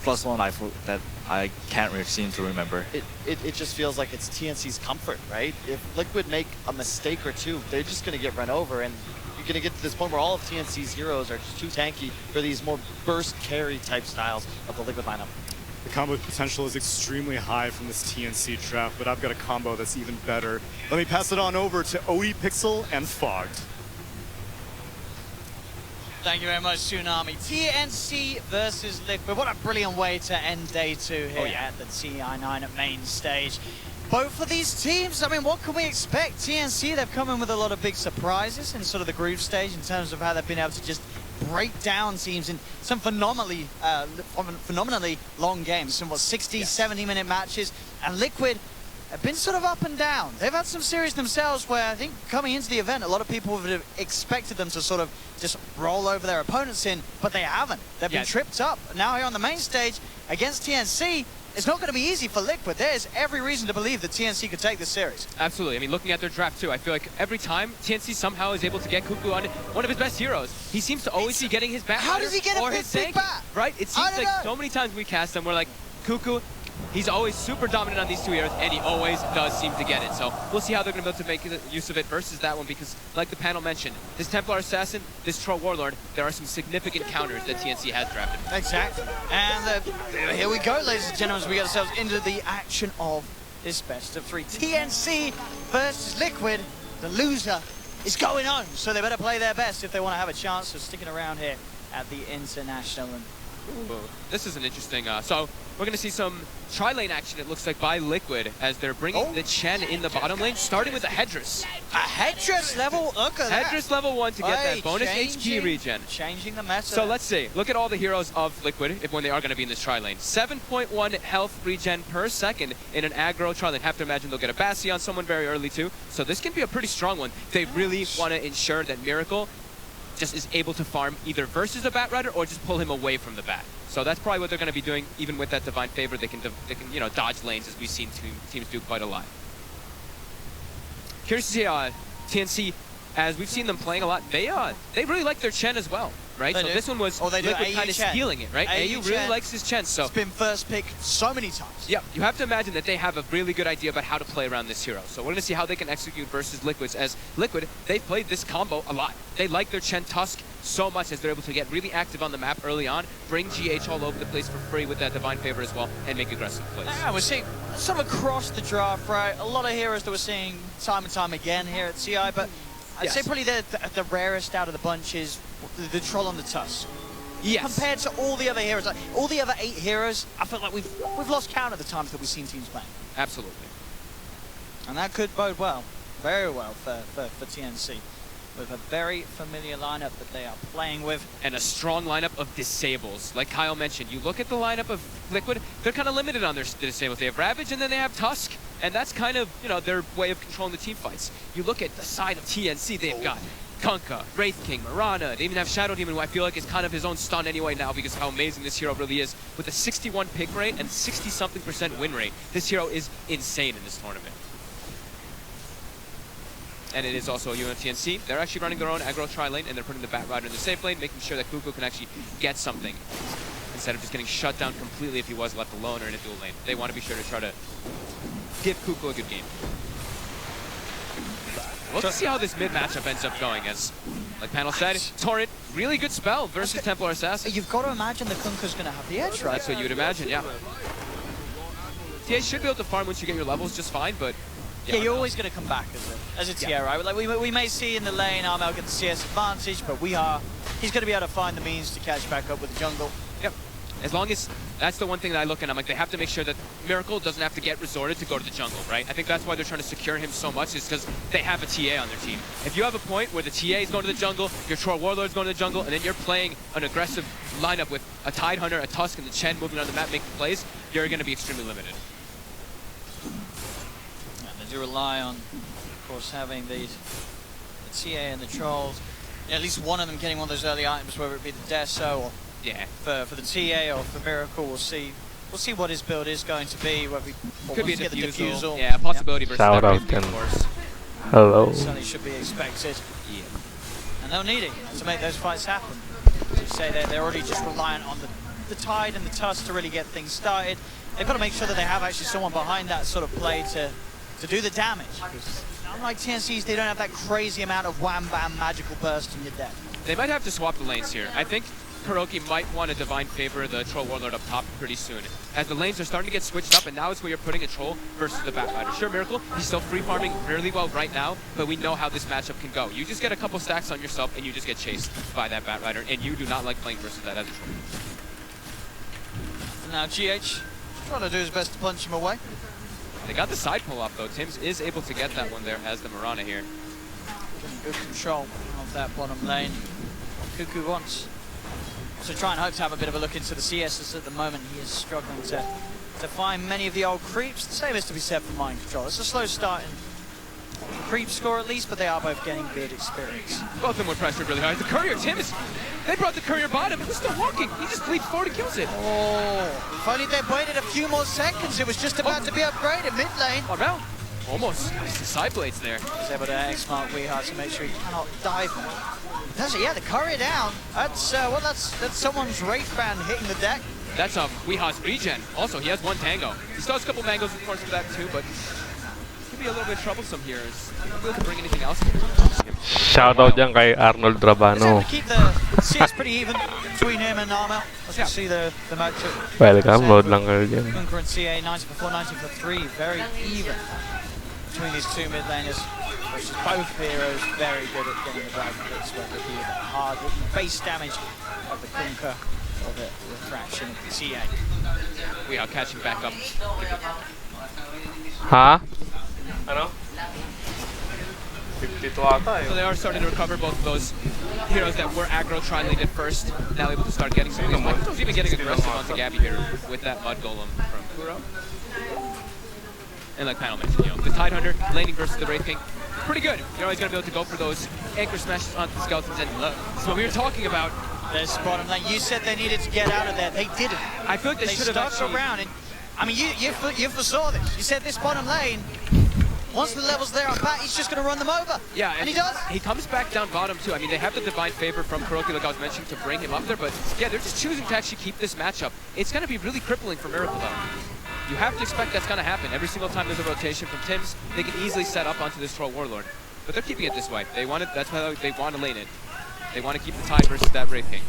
S11: +1 that I can't really seem to remember.
S10: It just feels like it's TNC's comfort, right? If Liquid make a mistake or two, they're just gonna get run over, and you're gonna get to this point where all of TNC's heroes are just too tanky for these more burst carry type styles of the Liquid lineup.
S9: The combo potential is extremely high from this TNC draft, but I've got a combo that's even better. Let me pass it on over to Odie Pixel and Fogged.
S12: Thank you very much, Tsunami. TNC versus Liquid. What a brilliant way to end day 2 here at the TI9 at main stage. Both of these teams, I mean, what can we expect? TNC, they've come in with a lot of big surprises in sort of the group stage in terms of how they've been able to just break down teams in some phenomenally long games, some 60, 70-minute matches. And Liquid have been sort of up and down. They've had some series themselves where I think coming into the event, a lot of people would have expected them to sort of just roll over their opponents in, but they haven't. They've been tripped up. Now here on the main stage against TNC, it's not going to be easy for Liquid. There's every reason to believe that TNC could take this series.
S13: Absolutely. I mean, looking at their draft too, I feel like every time TNC somehow is able to get Cuckoo on one of his best heroes, he seems to always be getting his Bat
S12: How does he get
S13: or
S12: a
S13: his
S12: big bat?
S13: Right? It seems like so many times we cast him, we're like, Cuckoo, he's always super dominant on these 2 heroes, and he always does seem to get it. So we'll see how they're going to be able to make use of it versus that one, because like the panel mentioned, this Templar Assassin, this Troll Warlord, there are some significant counters that TNC has drafted.
S12: Exactly. And here we go, ladies and gentlemen, as we get ourselves into the action of this best of 3. TNC versus Liquid. The loser is going on, so they better play their best if they want to have a chance of sticking around here at the International. And
S13: ooh, this is an interesting, so we're going to see some tri-lane action, it looks like, by Liquid, as they're bringing the Chen in the bottom lane, starting with a Headdress.
S12: A Headdress level, look at that.
S13: Headdress level 1 to get that bonus HP regen.
S12: Changing the meta.
S13: So let's see, look at all the heroes of Liquid when they are going to be in this tri-lane. 7.1 health regen per second in an aggro tri-lane. Have to imagine they'll get a Bassi on someone very early too. So this can be a pretty strong one. They really want to ensure that Miracle just is able to farm either versus a Bat Rider or just pull him away from the Bat. So that's probably what they're going to be doing. Even with that Divine Favor, they can you know, dodge lanes, as we've seen teams do quite a lot. Curious to see TNC, as we've seen them playing a lot, they really like their Chen as well, right?
S12: They
S13: so
S12: do.
S13: this one was Liquid kind of stealing it, right? AU really likes his Chen, so
S12: it's been first pick so many times.
S13: Yeah, you have to imagine that they have a really good idea about how to play around this hero. So we're going to see how they can execute versus Liquids, as Liquid, they've played this combo a lot. They like their Chen Tusk so much as they're able to get really active on the map early on, bring GH all over the place for free with that Divine Favor as well, and make aggressive plays.
S12: Yeah, we're seeing sort of across the draft, right? A lot of heroes that we're seeing time and time again here at TI, but I'd say probably the rarest out of the bunch is the Troll on the Tusk.
S13: Yes.
S12: Compared to all the other heroes, like all the other 8 heroes, I feel like we've lost count of the times that we've seen teams playing.
S13: Absolutely.
S12: And that could bode well, very well for TNC. With a very familiar lineup that they are playing with.
S13: And a strong lineup of disables. Like Kyle mentioned, you look at the lineup of Liquid, they're kind of limited on their disables. They have Ravage and then they have Tusk. And that's kind of, you know, their way of controlling the team fights. You look at the side of TNC, they've got Kunkka, Wraith King, Mirana. They even have Shadow Demon, who I feel like is kind of his own stun anyway now because of how amazing this hero really is. With a 61 pick rate and 60-something% win rate, this hero is insane in this tournament. And it is also UMTNC. They're actually running their own aggro tri-lane, and they're putting the Bat Rider in the safe lane, making sure that Cuckoo can actually get something instead of just getting shut down completely if he was left alone or in a dual lane. They want to be sure to try to give Cuckoo a good game. Let's see how this mid matchup ends up going. As, like panel said, Torrent, really good spell versus Templar Assassin.
S12: You've got to imagine the Kunkka's going to have the edge, right?
S13: That's what you would imagine, yeah. TA should be able to farm once you get your levels just fine, but
S12: yeah, you're always going to come back as a TI, right? Like we may see in the lane Armel get the CS advantage, but he's going to be able to find the means to catch back up with the jungle.
S13: Yep. As long as that's the one thing that I look at, I'm like, they have to make sure that Miracle doesn't have to get resorted to go to the jungle, right? I think that's why they're trying to secure him so much, is because they have a TA on their team. If you have a point where the TA is going to the jungle, your Troll Warlord's going to the jungle, and then you're playing an aggressive lineup with a Tidehunter, a Tusk, and the Chen moving on the map making plays, you're going to be extremely limited.
S12: Yeah, they do rely on, of course, having the TA and the Trolls. At least one of them getting one of those early items, whether it be the Deso or for the TA or for Miracle. We'll see what his build is going to be. Whether we
S13: could be a
S12: get the defusal.
S13: Yeah, a possibility versus
S14: Shout
S13: that
S14: out
S13: Wraith King, of course.
S14: Hello.
S12: Certainly should be expected.
S13: Yeah.
S12: And they'll need it to make those fights happen. As you say, they're already just reliant on the Tide and the Tusk to really get things started. They've got to make sure that they have actually someone behind that sort of play to do the damage. Because unlike TNCs, they don't have that crazy amount of wham-bam magical burst in your deck.
S13: They might have to swap the lanes here. I think KuroKy might want to Divine Favor the Troll Warlord up top pretty soon, as the lanes are starting to get switched up, and now it's where you're putting a Troll versus the Batrider. Sure, Miracle, he's still free farming really well right now, but we know how this matchup can go. You just get a couple stacks on yourself, and you just get chased by that Batrider, and you do not like playing versus that as a Troll.
S12: And now GH trying to do his best to punch him away.
S13: They got the side pull off though. Tims is able to get that one there as the Mirana here.
S12: Getting good control of that bottom lane. Cuckoo wants to try and hope to have a bit of a look into the CSs at the moment. He is struggling to find many of the old creeps. The same is to be said for Mind Control. It's a slow start in creep score at least, but they are both getting good experience.
S13: Both of them were pressured really hard. The Courier, Tims, they brought the Courier bottom. He's still walking. He just bleeds forward and kills it.
S12: Oh, if only they'd waited a few more seconds. It was just about to be upgraded mid lane.
S13: Around. Almost. Nice, the side blades there.
S12: He's able to X-Mark Weehart to make sure he cannot dive. Does it? Yeah, the Courier down. That's that's someone's Wraith Band hitting the deck.
S13: That's Weeha's regen. Also, he has one Tango. He still has a couple mangoes, of course, for that too, but could be a little bit troublesome here. Is he able to bring anything else?
S14: Shout out dyan kay Arnold Trabano.
S12: Keep the CS pretty even between him and Armel. Let's see the matchup.
S14: Welcome, load lang kayo dyan.
S12: Gunker and CA 90 for 4, 90 for 3. Very even between these two mid laners. Which is both heroes very good at getting the dragon hits, whether it be the hard base damage of the Gunker or the refraction of the CA.
S13: We are catching back up.
S14: Ha? Ano? 52 ata eh.
S13: So they are starting to recover both of those heroes that were aggro tri-laned at first, now able to start getting some of these. Micro's even getting aggressive onto Gabby here with that Mud Golem from Kuro. And like Panel mentioned, you know, the Tidehunter laning versus the Wraith King, pretty good. You're always going to be able to go for those anchor smashes onto the Skeletons, and that's what we were talking about.
S12: This bottom lane, you said they needed to get out of there. They didn't.
S13: I feel like they should have
S12: stuck around. And, I mean, you foresaw this. You said this bottom lane, once the level's there on bat, he's just going to run them over.
S13: Yeah,
S12: and he does.
S13: He comes back down bottom too. I mean, they have the Divine Favor from KuroKy, like I was mentioning, to bring him up there, but yeah, they're just choosing to actually keep this matchup. It's going to be really crippling for Miracle though. You have to expect that's going to happen. Every single time there's a rotation from Tims, they can easily set up onto this Troll Warlord. But they're keeping it this way. They want it, that's how they want to lane it. They want to keep the Tide versus that Wraith King.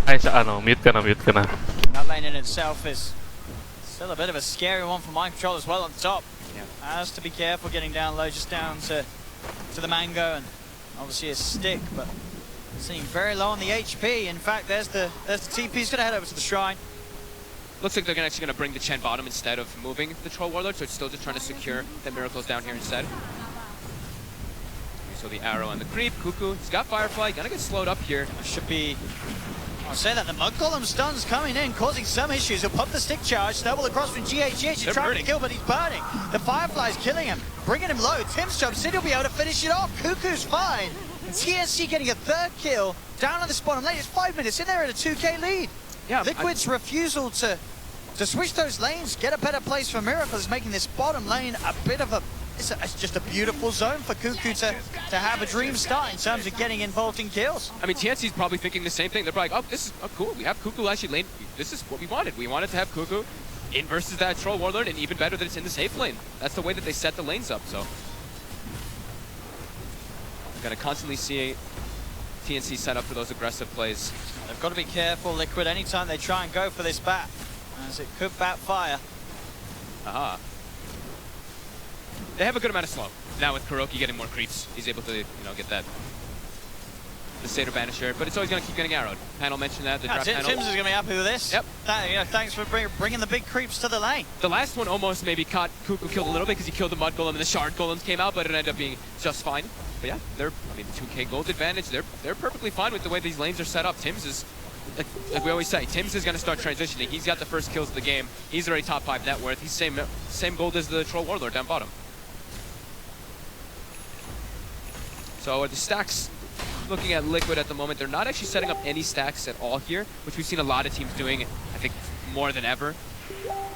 S14: Ay, sa ano, mute ka na.
S12: That lane in itself is still a bit of a scary one for Mind Control as well on top.
S13: Yeah. Has
S12: to be careful getting down low, just down to the Mango, and obviously a stick, but sitting very low on the HP. In fact, there's the TP. He's going to head over to the Shrine.
S13: Looks like they're actually going to bring the Chen bottom instead of moving the Troll Warlord, so it's still just trying to secure that Miracle's down here instead. So the arrow on the creep, Cuckoo, he's got Firefly, gonna get slowed up here.
S12: Should be, I'll say that the Mud Golem stuns coming in, causing some issues. He'll pump the stick charge, snowball across from GH. He's trying to kill, but he's burning. The Firefly's killing him, bringing him low. Tim's jumps in, he'll be able to finish it off. Cuckoo's fine. And TNC getting a third kill down on the bottom lane. It's 5 minutes in there at a 2k lead. Yeah, Liquid's refusal to switch those lanes, get a better place for Miracle is making this bottom lane a bit of a, it's just a beautiful zone for Cuckoo to have a dream start in terms of getting involved in kills.
S13: I mean, TNC's probably thinking the same thing. They're probably like, oh, this is cool. We have Cuckoo actually lane. This is what we wanted. We wanted to have Cuckoo in versus that Troll Warlord, and even better that it's in the safe lane. That's the way that they set the lanes up, so. Gonna constantly see TNC set up for those aggressive plays.
S12: They've got to be careful, Liquid, anytime they try and go for this bat, as it could backfire.
S13: Aha. They have a good amount of slow. Now with KuroKy getting more creeps, he's able to, you know, get that the Seder Banisher, but it's always going to keep getting arrowed. Panel mentioned that, the draft panel.
S12: Tims is going to be happy with this.
S13: Yep.
S12: Thanks for bringing the big creeps to the lane.
S13: The last one almost maybe caught Cuckoo killed a little bit because he killed the Mud Golem and the Shard Golems came out, but it ended up being just fine. But yeah, they're, I mean, 2K gold advantage. They're perfectly fine with the way these lanes are set up. Tims is, like we always say, Tims is going to start transitioning. He's got the first kills of the game. He's already top 5 net worth. He's same gold as the Troll Warlord down bottom. So the stacks, looking at Liquid at the moment, they're not actually setting up any stacks at all here, which we've seen a lot of teams doing, I think, more than ever.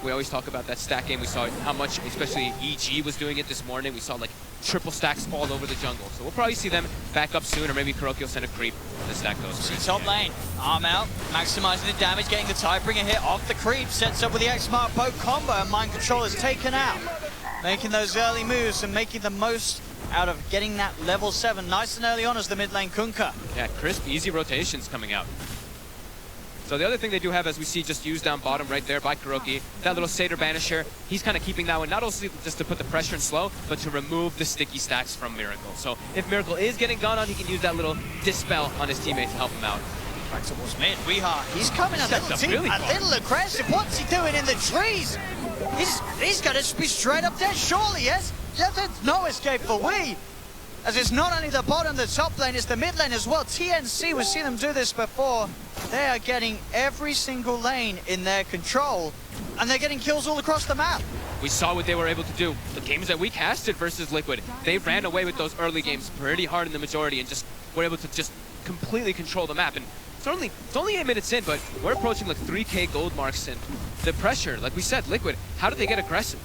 S13: We always talk about that stack game. We saw how much, especially EG was doing it this morning. We saw like triple stacks all over the jungle. So we'll probably see them back up soon, or maybe Kuroki will send a creep to stack those.
S12: See top lane, arm out, maximizing the damage, getting the Tidebringer hit off the creep, sets up with the X-Mark boat combo, and Mind Control is taken out. Making those early moves and making the most out of getting that level 7 nice and early on as the mid lane Kunkka.
S13: Yeah, crisp, easy rotations coming out. So the other thing they do have, as we see, just used down bottom right there by Kuroki, that little Seder Banisher, he's kind of keeping that one, not only just to put the pressure in slow, but to remove the sticky stacks from Miracle. So if Miracle is getting gone on, he can use that little dispel on his teammate to help him out.
S12: Back towards mid, he's coming a little aggressive. What's he doing in the trees? He's going to be straight up dead, surely, yes? Yeah, there's no escape for Wii. As it's not only the bottom, the top lane, it's the mid lane as well. TNC, we've seen them do this before. They are getting every single lane in their control, and they're getting kills all across the map.
S13: We saw what they were able to do. The games that we casted versus Liquid, they ran away with those early games pretty hard in the majority and just were able to just completely control the map. And it's only 8 minutes in, but we're approaching like 3K gold marks, and the pressure, like we said, Liquid, how do they get aggressive?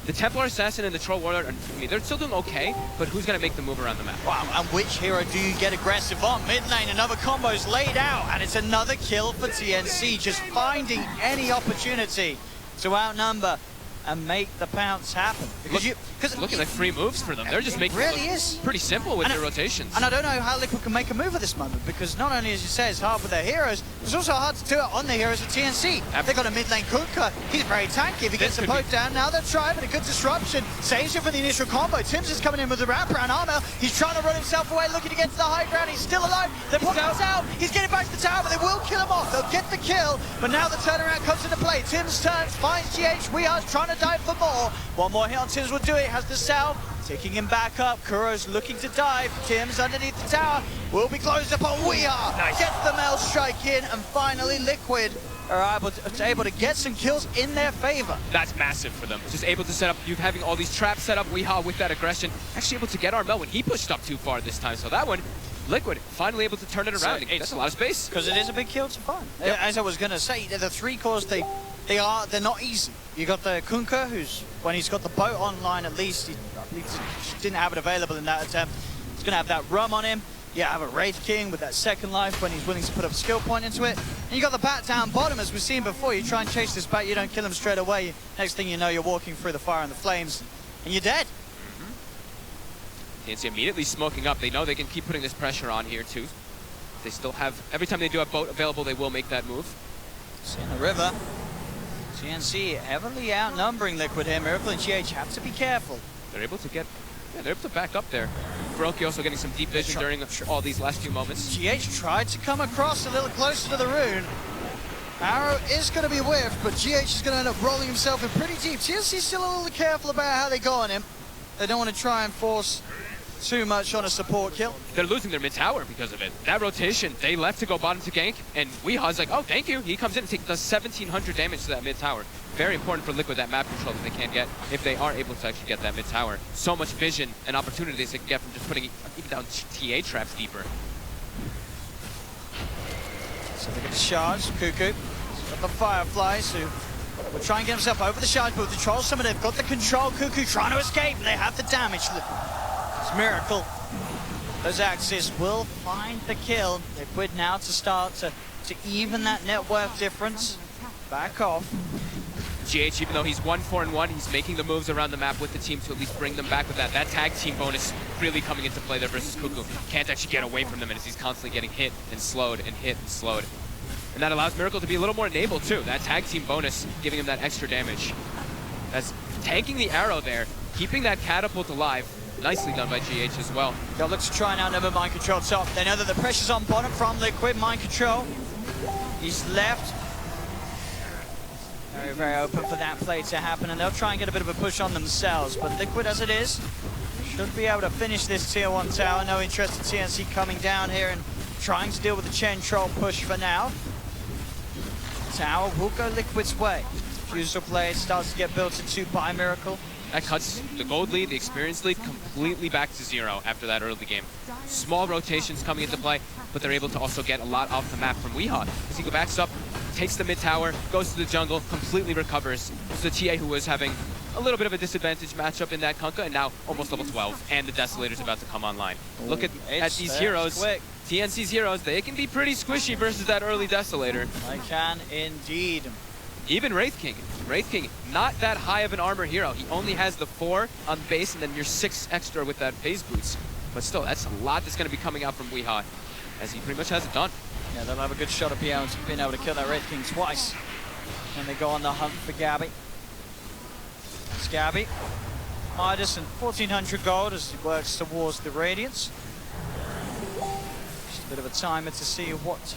S13: The Templar Assassin and the Troll Warlord, I mean, they're still doing okay, but who's going to make the move around the map?
S12: Wow, and which hero do you get aggressive on? Mid lane, another combo's laid out, and it's another kill for TNC, just finding any opportunity to outnumber and make the pounce happen. Because
S13: looking like free moves for them. They're just making it pretty simple with their rotations.
S12: And I don't know how Liquid can make a move at this moment, because not only, as you say, it's hard with their heroes, it's also hard to do it on the heroes of TNC. They've got a mid lane Kunkka. He's very tanky. If he gets the poke down, now they're trying, but a good disruption. Saves him for the initial combo. Tims is coming in with the wraparound armor. He's trying to run himself away, looking to get to the high ground. He's still alive. They're putting him out. He's getting back to the tower, but they will kill him off. They'll get the kill, but now the turnaround comes into play. Tims turns, finds GH. We are trying to dive for more. One more hit on Tims will do it. Has the cell, taking him back up. Kuro's looking to dive. Tims underneath the tower will be closed upon. We are. Nice. Gets the Mel strike in, and finally Liquid are able to get some kills in their favor.
S13: That's massive for them. Just able to set up, you having all these traps set up, Weehaw with that aggression, actually able to get our Mel when he pushed up too far this time. So that one, Liquid finally able to turn it around. That's a lot of space.
S12: Because it is a big kill to find. Yep. As I was going to say, the 3 cores, they're not easy. You got the Kunkka, who's, when he's got the boat online, at least he didn't have it available in that attempt. He's going to have that rum on him. Yeah, have a Wraith King with that second life when he's willing to put up a skill point into it. And you got the bat down bottom, as we've seen before. You try and chase this bat, you don't kill him straight away. Next thing you know, you're walking through the fire and the flames, and you're dead.
S13: TNC immediately smoking up. They know they can keep putting this pressure on here too. They still have, every time they do have boat available, they will make that move.
S12: See in the river. TNC heavily outnumbering Liquid here. Miracle and GH have to be careful.
S13: They're able to get, yeah, they're able to back up there. Kuroki also getting some deep vision during all these last few moments.
S12: GH tried to come across a little closer to the rune. Arrow is going to be whiffed, but GH is going to end up rolling himself in pretty deep. TNC's still a little careful about how they go on him. They don't want to try and force too much on a support kill.
S13: They're losing their mid tower because of it. That rotation, they left to go bottom to gank, and Weehaw's like, oh, thank you. He comes in and takes 1,700 damage to that mid tower. Very important for Liquid, that map control that they can't get if they are able to actually get that mid tower. So much vision and opportunities they can get from just putting even down TA traps deeper.
S12: So they get the charge. Cuckoo. He's got the Fireflies who will try and get himself over the charge, but with the Troll Summon, they've got the control. Cuckoo trying to escape, and they have the damage. It's Miracle. Those Axis will find the kill. Liquid now to start to even that net worth difference. Back off.
S13: GH, even though he's 1-4-1, he's making the moves around the map with the team to at least bring them back with that. That tag team bonus really coming into play there versus Cuckoo. Can't actually get away from them as he's constantly getting hit and slowed and hit and slowed. And that allows Miracle to be a little more enabled too. That tag team bonus giving him that extra damage. As tanking the arrow there, keeping that catapult alive. Nicely done by GH as well.
S12: They'll look to try and outnumber Mind Control top. They know that the pressure's on bottom from Liquid. Mind Control, he's left. Very, very open for that play to happen, and they'll try and get a bit of a push on themselves. But Liquid, as it is, should be able to finish this tier 1 tower. No interest in TNC coming down here and trying to deal with the Chen Troll push for now. Tower will go Liquid's way. Fusel play starts to get built into by Miracle.
S13: That cuts the gold lead, the experience lead, completely back to 0 after that early game. Small rotations coming into play, but they're able to also get a lot off the map from Weehaw. As he backs up, takes the mid tower, goes to the jungle, completely recovers. It's the TA who was having a little bit of a disadvantage matchup in that Kunkka, and now almost level 12, and the Desolator's about to come online. Look at these heroes.
S12: Quick.
S13: TNC's heroes, they can be pretty squishy versus that early Desolator.
S12: They can indeed.
S13: Even Wraith King, not that high of an armor hero. He only has the 4 on base and then your 6 extra with that phase boots. But still, that's a lot that's going to be coming out from Weehaw, as he pretty much has it done.
S12: Yeah, they'll have a good shot at being able to kill that Wraith King twice when they go on the hunt for Gabby. It's Gabby. Midas and 1400 gold as he works towards the Radiance. Just a bit of a timer to see what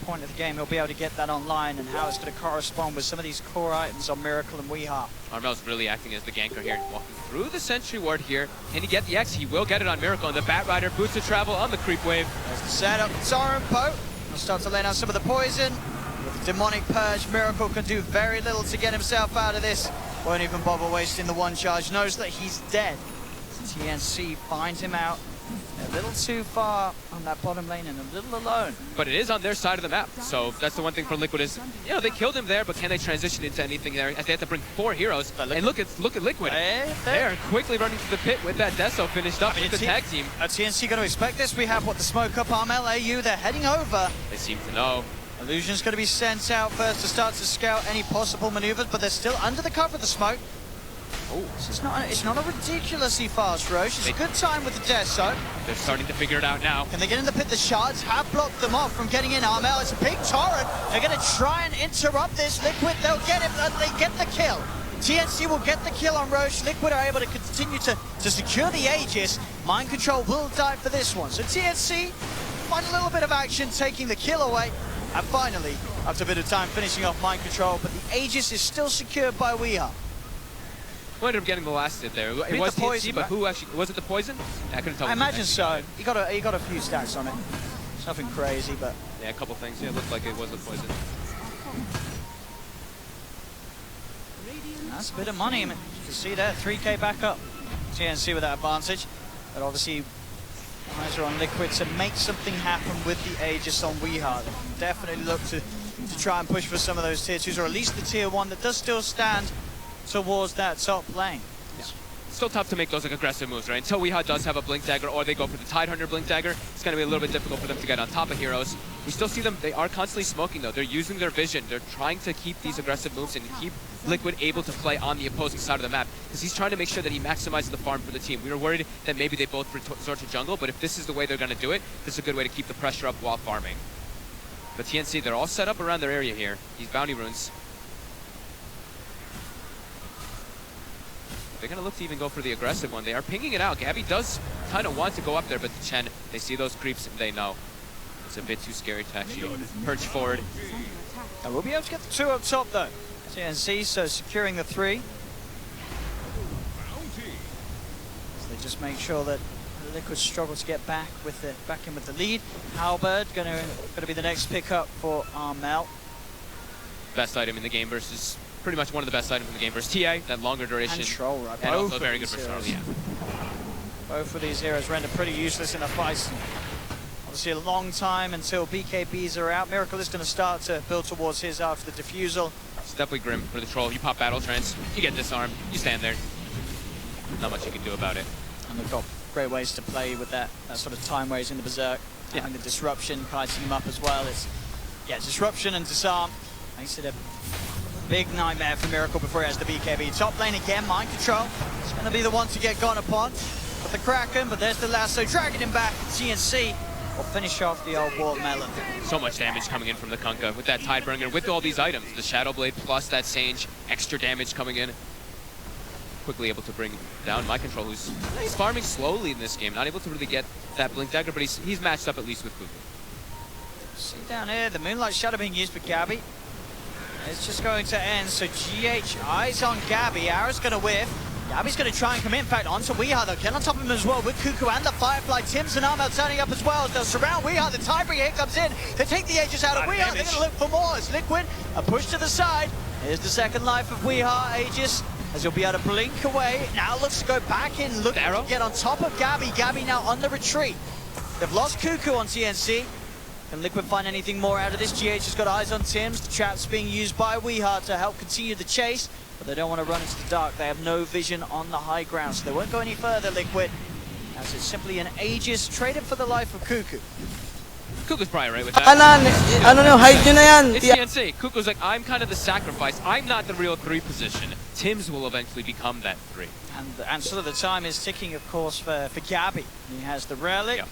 S12: point of the game he'll be able to get that online and how it's going to correspond with some of these core items on Miracle and Weehaw.
S13: Armel's really acting as the ganker here, walking through the Sentry Ward here. Can he get the X? He will get it on Miracle, and the Bat Rider boots of travel on the creep wave.
S12: There's the setup. Soren Poe will start to lay down some of the poison. With the Demonic Purge, Miracle can do very little to get himself out of this. Won't even bother wasting the one charge. Knows that he's dead. TNC finds him out. A little too far on that bottom lane and a little alone.
S13: But it is on their side of the map, so that's the one thing for Liquid is, you know, they killed him there, but can they transition into anything there as they have to bring 4 heroes? And look at Liquid. They're quickly running to the pit with that Deso finished up with the tag team.
S12: Are TNC going to expect this? We have the smoke up arm LAU. They're heading over.
S13: They seem to know.
S12: Illusion's going to be sent out first to start to scout any possible maneuvers, but they're still under the cover of the smoke. Oh, it's not a ridiculously fast Roche. It's a good time with the Deso.
S13: They're starting to figure it out now.
S12: Can they get in the pit? The shards have blocked them off from getting in. Armel, it's a big torrent. They're going to try and interrupt this. Liquid, they'll get it, but they get the kill. TNC will get the kill on Roche. Liquid are able to continue to secure the Aegis. Mind Control will die for this one. So TNC find a little bit of action, taking the kill away. And finally, after a bit of time, finishing off Mind Control, but the Aegis is still secured by Weehaw.
S13: Who ended up getting the last hit there? It was the poison, but who actually was it? The poison? I couldn't tell.
S12: I imagine so. He got a few stacks on it. It's nothing crazy, but
S13: yeah, a couple things. Yeah, it looked like it was the poison.
S12: That's a bit of money. I mean, you can see there, 3K back up. TNC with that advantage, but obviously eyes are on Liquid to make something happen with the Aegis on Weehaw. They can definitely look to try and push for some of those tier 2s, or at least the tier 1 that does still stand towards that top lane.
S13: Yeah. Still tough to make those aggressive moves, right? Until Weehaw does have a Blink Dagger, or they go for the Tidehunter Blink Dagger, it's going to be a little bit difficult for them to get on top of heroes. We still see them, they are constantly smoking though. They're using their vision. They're trying to keep these aggressive moves and keep Liquid able to play on the opposing side of the map, because he's trying to make sure that he maximizes the farm for the team. We were worried that maybe they both resort to jungle, but if this is the way they're going to do it, this is a good way to keep the pressure up while farming. But TNC, they're all set up around their area here. These bounty runes. They're going to look to even go for the aggressive one. They are pinging it out. Gabby does kind of want to go up there, but the Chen, they see those creeps and they know. It's a bit too scary to actually perch forward.
S12: And we'll be able to get the 2 up top though. TNC, so securing the 3. So they just make sure that Liquid struggle to get back in with the lead. Halberd gonna be the next pickup for Armel.
S13: Best item in the game versus pretty much one of the best items in the game versus TA, that longer duration.
S12: And Troll, right?
S13: And also very good for Troll, yeah.
S12: Both of these heroes render pretty useless in the fights. Obviously a long time until BKBs are out. Miracle is going to start to build towards his after the defusal.
S13: It's definitely grim for the Troll. You pop Battle Trance, you get disarmed, you stand there. Not much you can do about it.
S12: And they've got great ways to play with that sort of time where he's in the Berserk. Yeah. Having the disruption, kiting him up as well. It's, yeah, disruption and disarm. Makes it a big nightmare for Miracle before he has the BKB. Top lane again, Mind Control. It's going to be the one to get gone upon. But the Kraken, but there's the lasso, dragging him back. TNC will finish off the old watermelon.
S13: So much damage coming in from the Kunkka with that Tidebringer, with all these items. The Shadow Blade plus that Sage, extra damage coming in. quickly able to bring down My Control, who's he's farming slowly in this game, not able to really get that Blink Dagger, but he's matched up at least with Cuckoo.
S12: See down here, the Moonlight Shadow being used for Gabby. It's just going to end, so GH eyes on Gabby. Arrow's going to whiff. Gabby's going to try and come in fact onto Weeha. They'll get on top of him as well with Cuckoo and the Firefly. Tims and Armel turning up as well. They'll surround Weeha. The tiebreaker here comes in. They take the Aegis out of Weeha. They're going to look for more. As Liquid, a push to the side. Here's the second life of Weeha. Aegis, as he'll be able to blink away. Now looks to go back in, looking to get on top of Gabby. Gabby now on the retreat. They've lost Cuckoo on TNC. Can Liquid find anything more out of this? GH has got eyes on Tims. The trap's being used by Weeha to help continue the chase, but they don't want to run into the dark. They have no vision on the high ground, so they won't go any further, Liquid, as it's simply an Aegis traded for the life of Cuckoo.
S13: Cuckoo's probably right with that. It's TNC. Cuckoo's like, I'm kind of the sacrifice. I'm not the real 3 position. Tims will eventually become that 3.
S12: And sort of the time is ticking, of course, for Gabby. He has the Relic,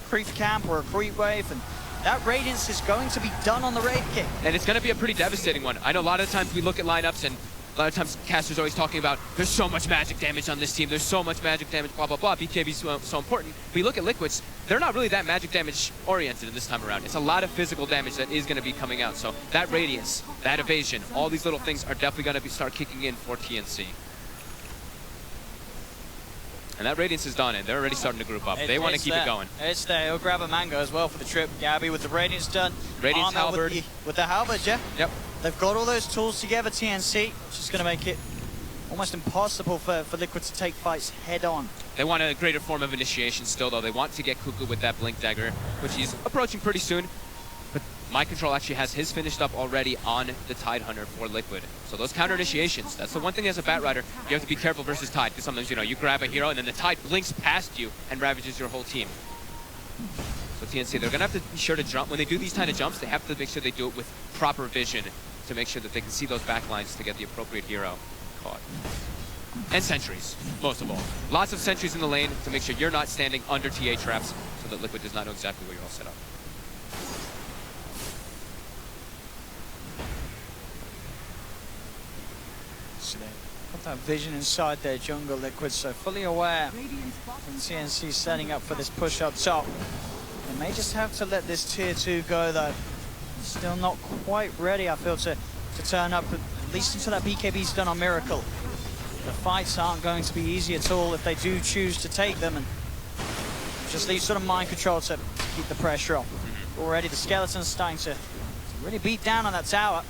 S12: Creep Camp or a Creep Wave, and that Radiance is going to be done on the Raid King.
S13: And it's going to be a pretty devastating one. I know a lot of times we look at lineups and a lot of times casters always talking about there's so much magic damage on this team, there's so much magic damage, blah, blah, blah. BKB's so important. But you look at Liquids, they're not really that magic damage oriented this time around. It's a lot of physical damage that is going to be coming out. So that Radiance, that Evasion, all these little things are definitely going to start kicking in for TNC. And that Radiance is done, and they're already starting to group up. They want to keep it going.
S12: It's there. He'll grab a Mango as well for the trip. Gabby with the Radiance done.
S13: Radiance Halberd.
S12: With the Halberd, yeah.
S13: Yep.
S12: They've got all those tools together, TNC, which is going to make it almost impossible for Liquid to take fights head on.
S13: They want a greater form of initiation still, though. They want to get Cuckoo with that Blink Dagger, which he's approaching pretty soon. But My Control actually has his finished up already on the Tide Hunter for Liquid. So those counter initiations, that's the one thing as a Bat Rider, you have to be careful versus Tide, because sometimes, you know, you grab a hero and then the Tide blinks past you and ravages your whole team. So TNC, they're going to have to be sure to jump. When they do these kind of jumps, they have to make sure they do it with proper vision to make sure that they can see those backlines to get the appropriate hero caught. And sentries, most of all. Lots of sentries in the lane to make sure you're not standing under TA traps so that Liquid does not know exactly where you're all set up.
S12: So got that vision inside their jungle, Liquid, so fully aware. And TNC setting up for this push up top. They may just have to let this tier 2 go though. Still not quite ready, I feel, to turn up, at least until that BKB's done on Miracle. The fights aren't going to be easy at all if they do choose to take them, and just leave sort of Mind Control to keep the pressure off. Already the Skeleton's starting to really beat down on that tower.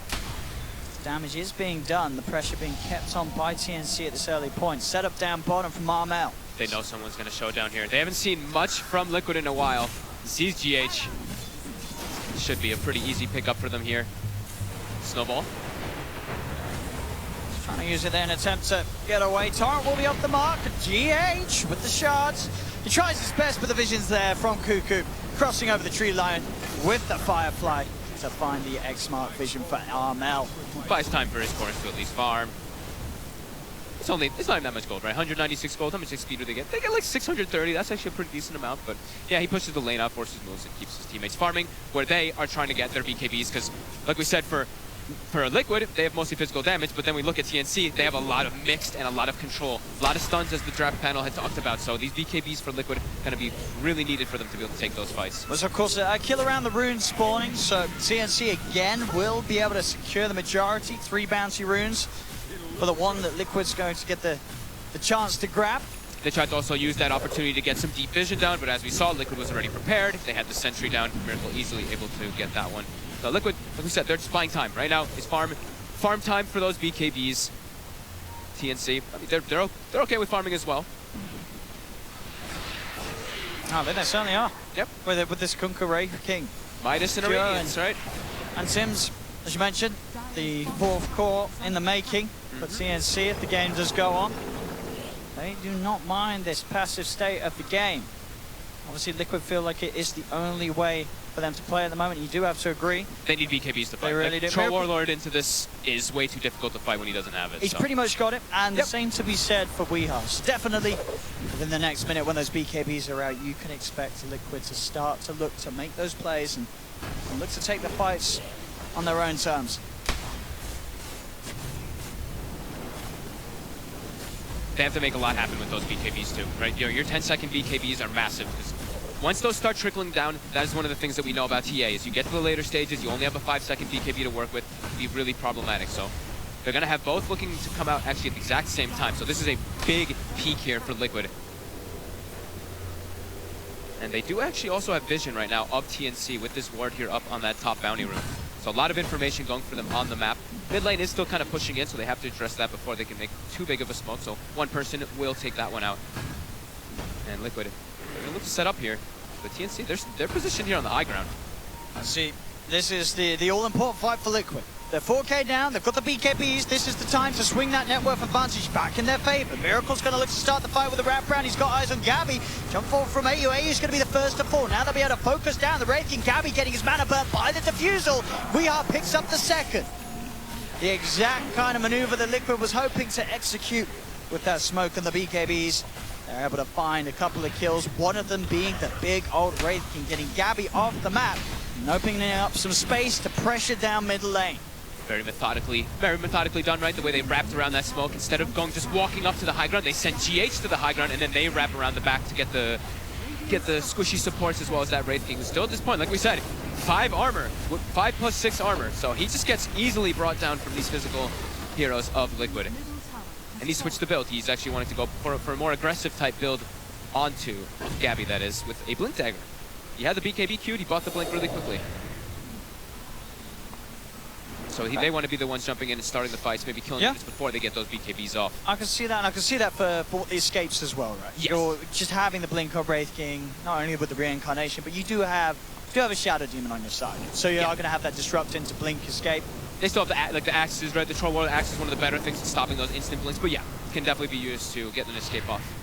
S12: Damage is being done, the pressure being kept on by TNC at this early point. Set up down bottom from Armel.
S13: They know someone's going to show down here. They haven't seen much from Liquid in a while. Sees GH. Should be a pretty easy pickup for them here. Snowball.
S12: Just trying to use it there in an attempt to get away. Torrent will be off the mark. GH with the shards. He tries his best, but the vision's there from Cuckoo. Crossing over the tree line with the Firefly to find the X-Mark vision for Armel.
S13: Buys time for his cores to at least farm. It's not even that much gold, right? 196 gold. How much XP do they get? They get like 630. That's actually a pretty decent amount. But yeah, he pushes the lane out, forces moves, and keeps his teammates farming where they are trying to get their BKBs. Because, like we said, for Liquid, they have mostly physical damage. But then we look at TNC, they have a lot of mixed and a lot of control. A lot of stuns, as the draft panel had talked about. So these BKBs for Liquid are going to be really needed for them to be able to take those fights.
S12: There's, of course, a kill around the runes spawning. So TNC, again, will be able to secure the majority. 3 bouncy runes for the one that Liquid's going to get the chance to grab.
S13: They tried to also use that opportunity to get some deep vision down, but as we saw, Liquid was already prepared. They had the sentry down. Miracle easily able to get that one. So Liquid, like we said, they're just buying time. Right now is farm time for those BKBs. TNC, I mean, they're okay with farming as well.
S12: Oh, they certainly are.
S13: Yep.
S12: With this Kunkka Ray King.
S13: Midas and a Radiance, right?
S12: And Tims, as you mentioned, the 4th core in the making. But TNC, if the game does go on, they do not mind this passive state of the game. Obviously, Liquid feel like it is the only way for them to play at the moment. You do have to agree.
S13: They need BKBs to fight.
S12: They really do.
S13: Troll Warlord into this is way too difficult to fight when he doesn't have it.
S12: He's pretty much got it, and the same to be said for Weeha. So definitely, within the next minute, when those BKBs are out, you can expect Liquid to start to look to make those plays and look to take the fights on their own terms.
S13: they have to make a lot happen with those BKBs too, right? You know, your 10-second BKBs are massive. Once those start trickling down, that is one of the things that we know about TA, is you get to the later stages, you only have a 5-second BKB to work with, it'd be really problematic. So they're going to have both looking to come out actually at the exact same time. So this is a big peak here for Liquid. And they do actually also have vision right now of TNC with this ward here up on that top bounty room. So a lot of information going for them on the map. Mid lane is still kind of pushing in, so they have to address that before they can make too big of a smoke. So one person will take that one out. And Liquid, they're going to look to set up here. But TNC, they're positioned here on the high ground.
S12: I see. This is the all-important fight for Liquid. They're 4K down, they've got the BKBs, this is the time to swing that net worth advantage back in their favor. Miracle's going to look to start the fight with the wraparound, he's got eyes on Gabby. Jump forward from AU, AU's going to be the first to fall. Now they'll be able to focus down the Wraith King. Gabby getting his mana burnt by the defusal. Weehart picks up the second. The exact kind of maneuver that Liquid was hoping to execute with that smoke and the BKBs. They're able to find a couple of kills, one of them being the big old Wraith King, getting Gabby off the map and opening up some space to pressure down mid lane.
S13: Very methodically done, right? The way they wrapped around that smoke. Instead of just walking up to the high ground, they sent GH to the high ground, and then they wrap around the back to get the squishy supports as well as that Wraith King. Still at this point, like we said, 5 armor, 5+6 armor. So he just gets easily brought down from these physical heroes of Liquid. And he switched the build. He's actually wanting to go for a more aggressive type build onto Gabby, that is, with a Blink Dagger. He had the BKB queued, he bought the Blink really quickly. So they want to be the ones jumping in and starting the fights, maybe killing units before they get those BKBs off.
S12: I can see that, and I can see that for the escapes as well, right?
S13: Yes.
S12: You're just having the Blink of Wraith King, not only with the reincarnation, but you do have a Shadow Demon on your side. So you are going to have that disrupt into Blink escape.
S13: They still have the axes, right? The Troll Warrior axe is one of the better things in stopping those instant blinks, but yeah, can definitely be used to get an escape off.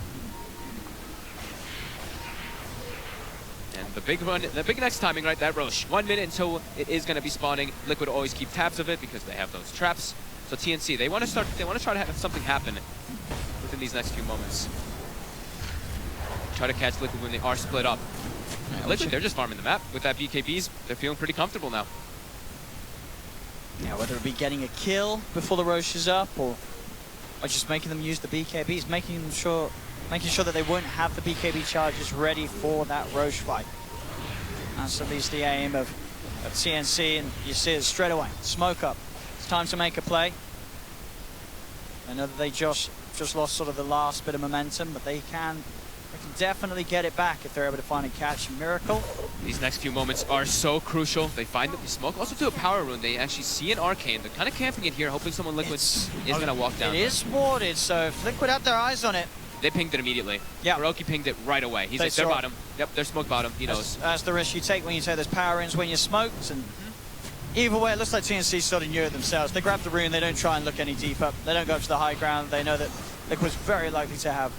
S13: And the big next timing, right? That Roche. 1 minute until it is going to be spawning. Liquid always keep tabs of it because they have those traps. So TNC, they want to try to have something happen within these next few moments. Try to catch Liquid when they are split up. Liquid, they're just farming the map with that BKBs. They're feeling pretty comfortable now.
S12: Yeah, whether it be getting a kill before the Roche is up, or just making them use the BKBs, making sure that they won't have the BKB charges ready for that Roche fight. That's at least the aim of TNC, and you see it straight away. Smoke up. It's time to make a play. I know that they just lost sort of the last bit of momentum, but they can definitely get it back if they're able to find a catch. Miracle.
S13: These next few moments are so crucial. They find the smoke. Also do a power rune. They actually see an arcane. They're kind of camping it here, hoping someone Liquid is going to walk down.
S12: It is warded, so if Liquid have their eyes on it.
S13: They pinged it immediately.
S12: Yeah.
S13: Hiroki pinged it right away. He's like, they're bottom. Yep, they're smoke bottom. He knows.
S12: That's the risk you take when you say there's power runes when you're smoked. And either way, it looks like TNC sort of knew it themselves. They grab the rune. They don't try and look any deeper. They don't go up to the high ground. They know that Liquid's very likely to have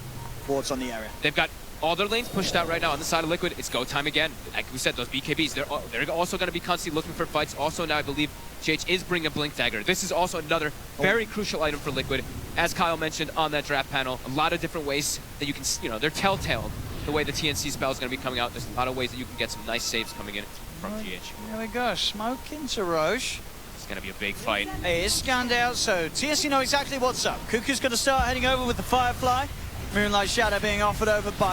S12: wards on the area.
S13: They've got all their lanes pushed out right now on the side of Liquid. It's go time again. Like we said, those BKBs, they're also going to be constantly looking for fights. Also now I believe GH is bringing a Blink Dagger. This is also another very crucial item for Liquid. As Kyle mentioned on that draft panel, a lot of different ways that you can, they're telltale the way the TNC spell is going to be coming out. There's a lot of ways that you can get some nice saves coming in from GH.
S12: Here we go, smoke into Roche.
S13: It's going to be a big fight.
S12: It is scanned out, so TNC know exactly what's up. Cuckoo's going to start heading over with the Firefly. Moonlight Shadow being offered over by